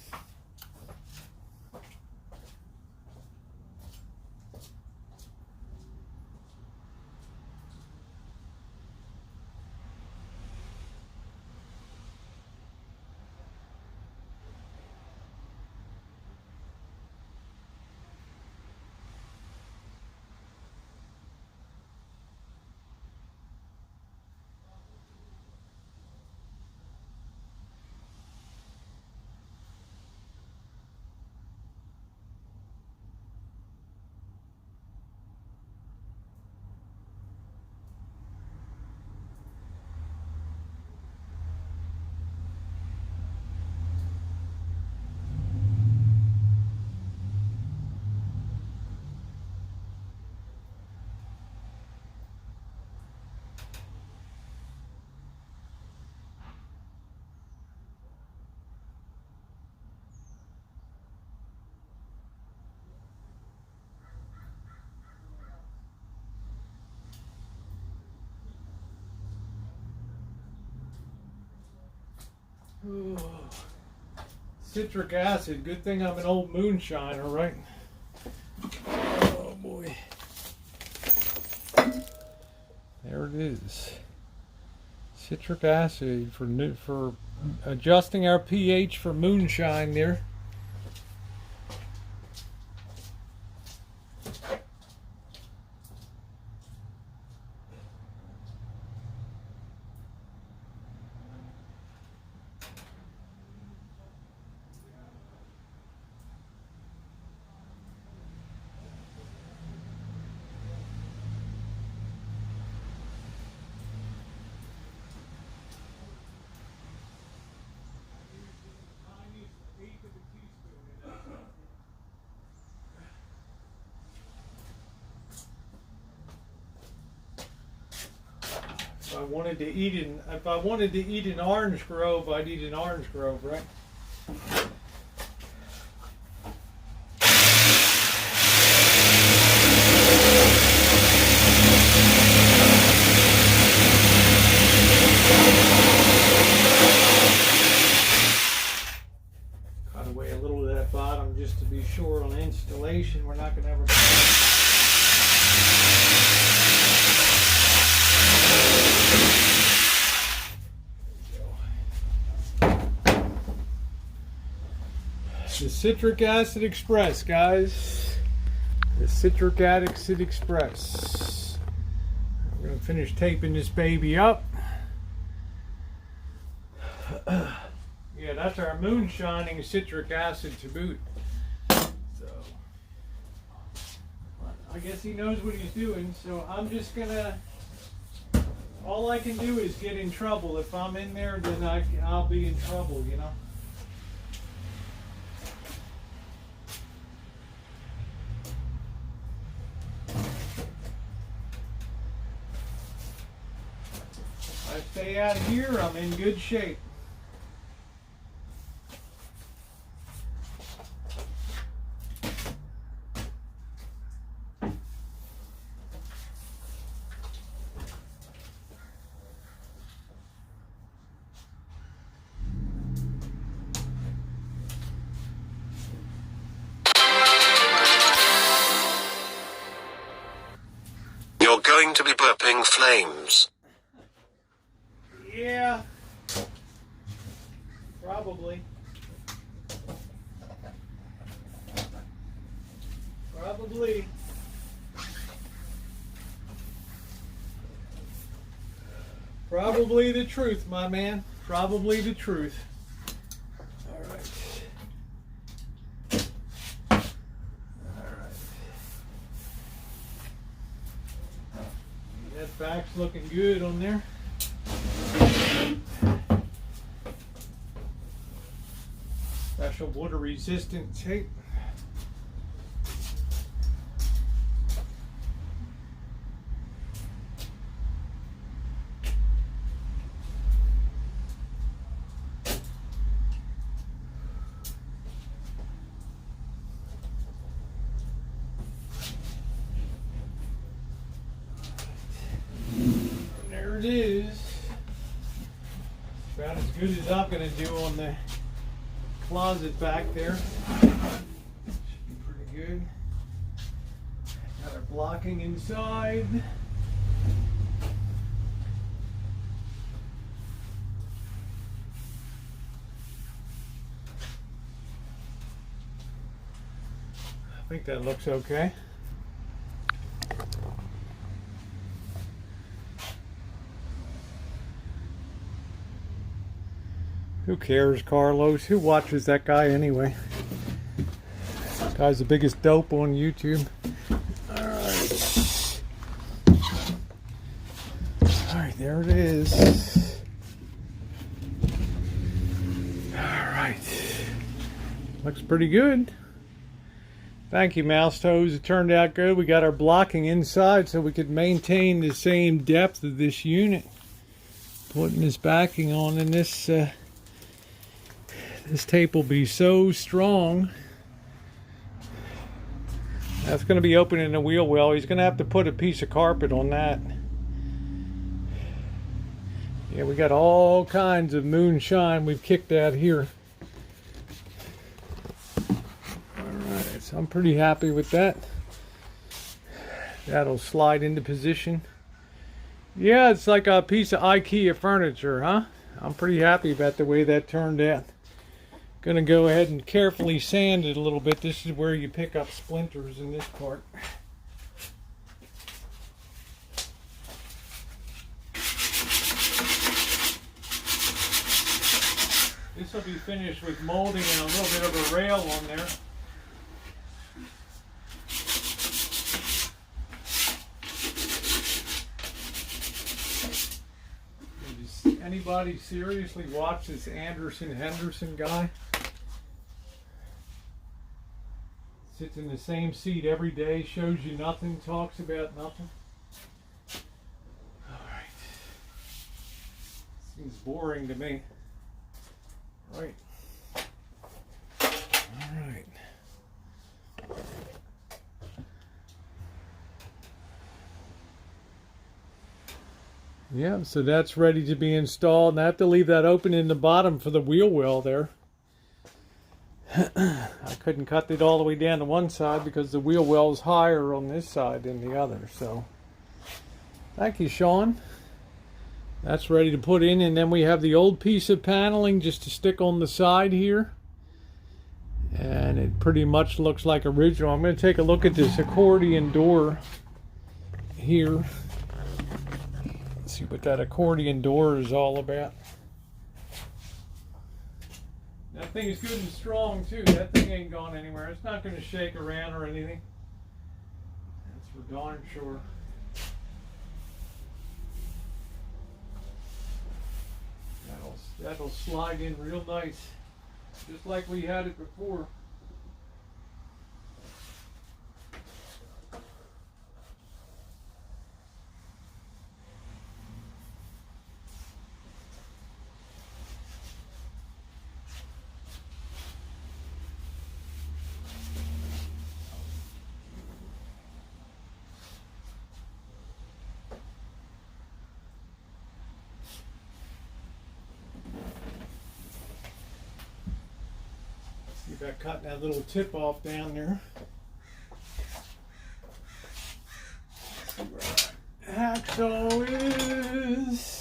Ooh. Citric acid. Good thing I'm an old moonshiner, right? Oh boy. There it is. Citric acid for adjusting our pH for moonshine there. If I wanted to eat an orange grove, I'd eat an orange grove, right? Cut away a little of that bottom just to be sure on installation. We're not going to ever. The Citric Acid Express, guys. The Citric Acid Express. I'm going to finish taping this baby up. Yeah, that's our moonshining citric acid to boot. So, I guess he knows what he's doing, so I'm just going to... All I can do is get in trouble. If I'm in there, then I'll be in trouble, you know. I stay out of here, I'm in good shape. You're going to be burping flames. Yeah, probably. Probably the truth, my man. Probably the truth. All right. All right. Back's looking good on there. Special water resistant tape. There it is. About as good as I'm going to do on the closet back there. Should be pretty good. Got our blocking inside. I think that looks okay. Who cares, Carlos? Who watches that guy anyway? Guy's the biggest dope on YouTube. Alright. Alright, there it is. Alright. Looks pretty good. Thank you, Mouse Toes. It turned out good. We got our blocking inside so we could maintain the same depth of this unit. Putting this backing on, and this tape will be so strong. That's going to be opening the wheel well. He's going to have to put a piece of carpet on that. Yeah, we got all kinds of moonshine we've kicked out here. Alright, so I'm pretty happy with that. That'll slide into position. Yeah, it's like a piece of IKEA furniture, huh? I'm pretty happy about the way that turned out. Gonna go ahead and carefully sand it a little bit. This is where you pick up splinters in this part. This will be finished with molding and a little bit of a rail on there. Does anybody seriously watch this Anderson Henderson guy? Sits in the same seat every day, shows you nothing, talks about nothing. Alright. Seems boring to me. Right. Alright. Yeah, so that's ready to be installed. And I have to leave that open in the bottom for the wheel well there. I couldn't cut it all the way down to one side because the wheel well is higher on this side than the other. So, thank you, Sean. That's ready to put in, and then we have the old piece of paneling just to stick on the side here. And it pretty much looks like original. I'm going to take a look at this accordion door here. Let's see what that accordion door is all about. That thing is good and strong too. That thing ain't gone anywhere. It's not going to shake around or anything. That's for darn sure. That'll slide in real nice, just like we had it before. Got cutting that little tip off down there. See where that hacksaw is.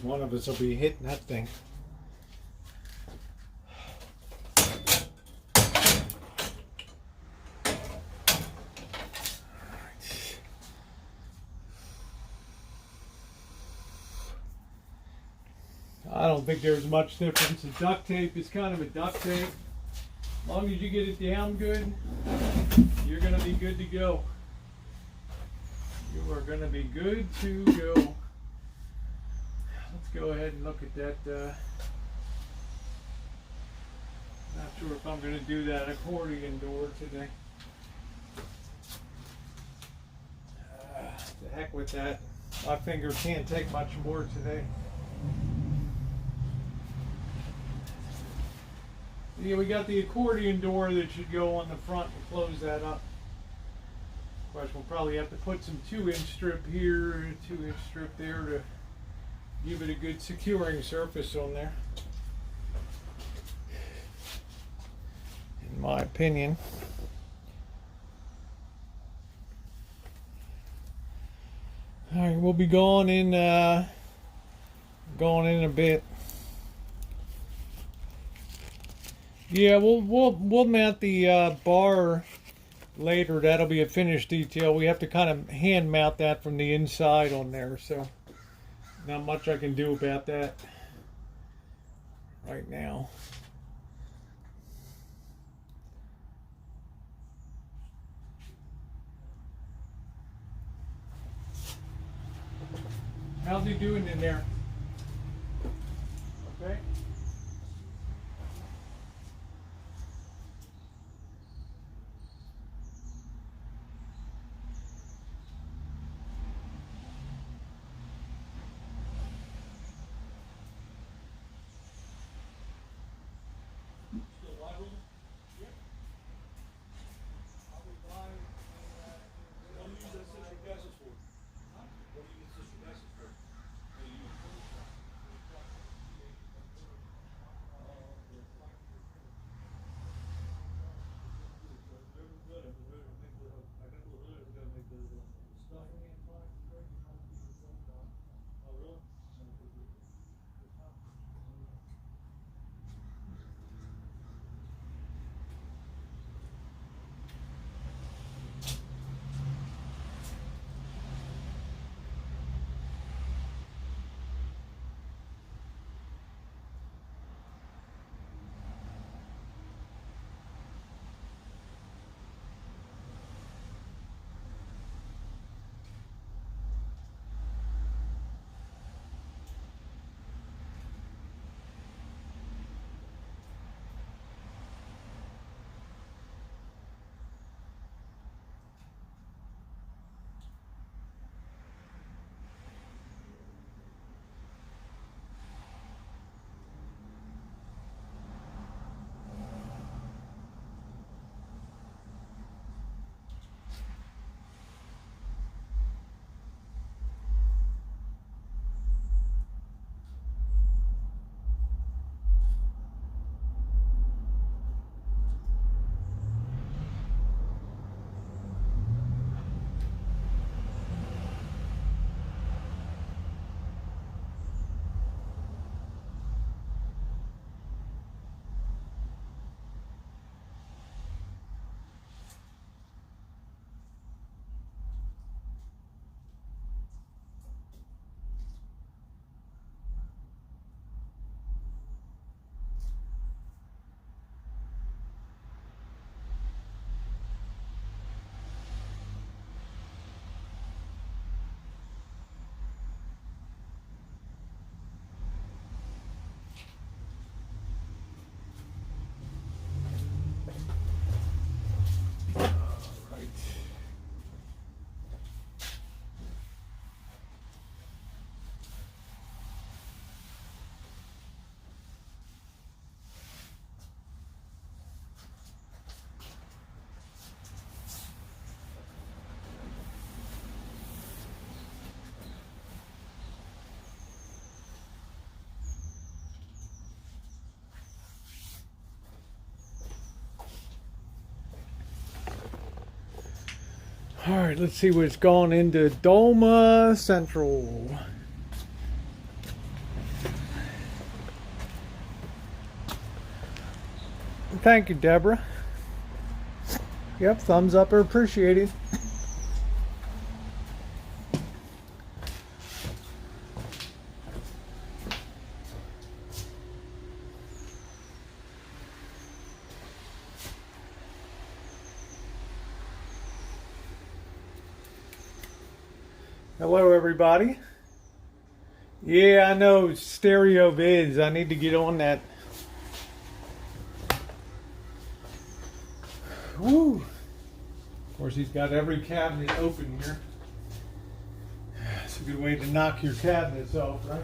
One of us will be hitting that thing. I don't think there's much difference. The duct tape is kind of a duct tape. As long as you get it down good, you're going to be good to go. You are going to be good to go. Let's go ahead and look at that. Not sure if I'm going to do that accordion door today. The heck with that. My finger can't take much more today. Yeah, we got the accordion door that should go on the front and close that up. Of course, we'll probably have to put some 2-inch strip here, 2-inch strip there to give it a good securing surface on there. In my opinion. All right, we'll be going in a bit. Yeah, we'll mount the bar later. That'll be a finished detail. We have to kind of hand mount that from the inside on there, so not much I can do about that right now. How's he doing in there? Okay. All right, let's see what's gone into Doma Central. Thank you, Deborah. Yep, thumbs up are appreciated. Hello, everybody. Yeah, I know stereo vids. I need to get on that. Woo! Of course, he's got every cabinet open here. It's a good way to knock your cabinets off, right?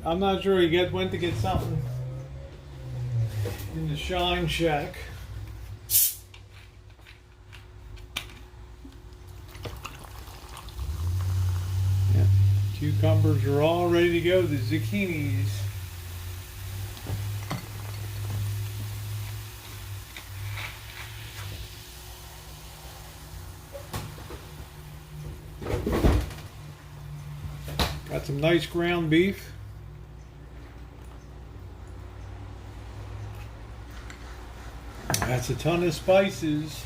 I'm not sure. He went to get something in the Shine Shack. Yeah. Cucumbers are all ready to go. The zucchinis. Got some nice ground beef. That's a ton of spices.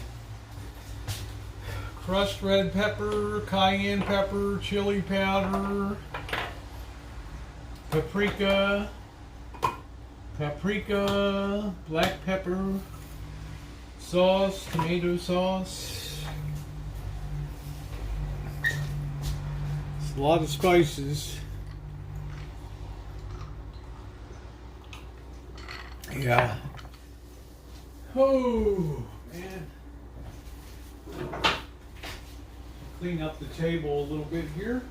Crushed red pepper, cayenne pepper, chili powder, paprika, black pepper, sauce, tomato sauce. It's a lot of spices. Yeah. Oh, man. Clean up the table a little bit here.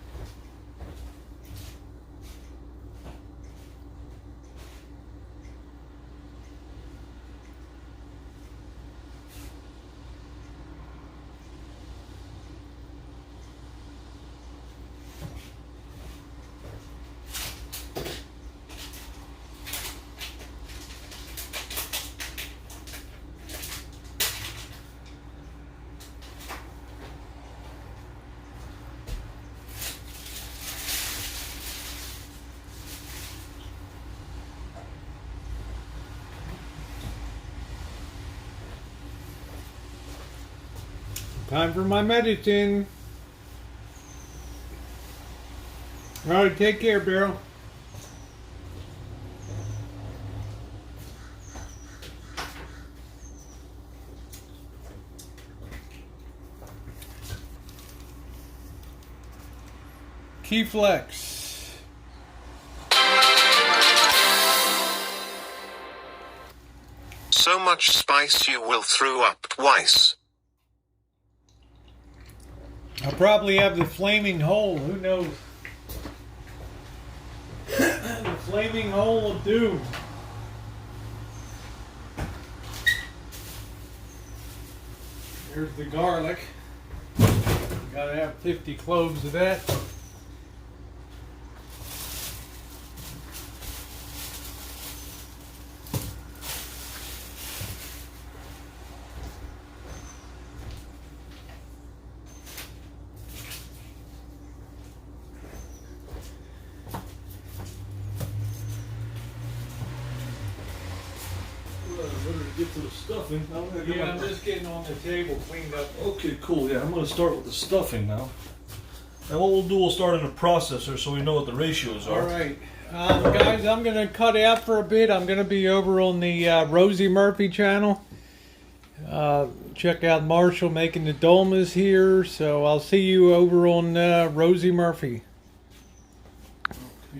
Time for my medicine. All right, take care, Beryl. Key flex. So much spice you will throw up twice. I'll probably have the flaming hole. Who knows? The flaming hole of doom. Here's the garlic. Gotta have 50 cloves of that. Get to the stuffing. Yeah, I'm just getting on the table cleaned up. Okay, cool. Yeah, I'm going to start with the stuffing now. And what we'll do, we'll start in the processor so we know what the ratios are. All right. Guys, I'm going to cut out for a bit. I'm going to be over on the Rosie Murphy channel. Check out Marshall making the dolmas here. So I'll see you over on Rosie Murphy.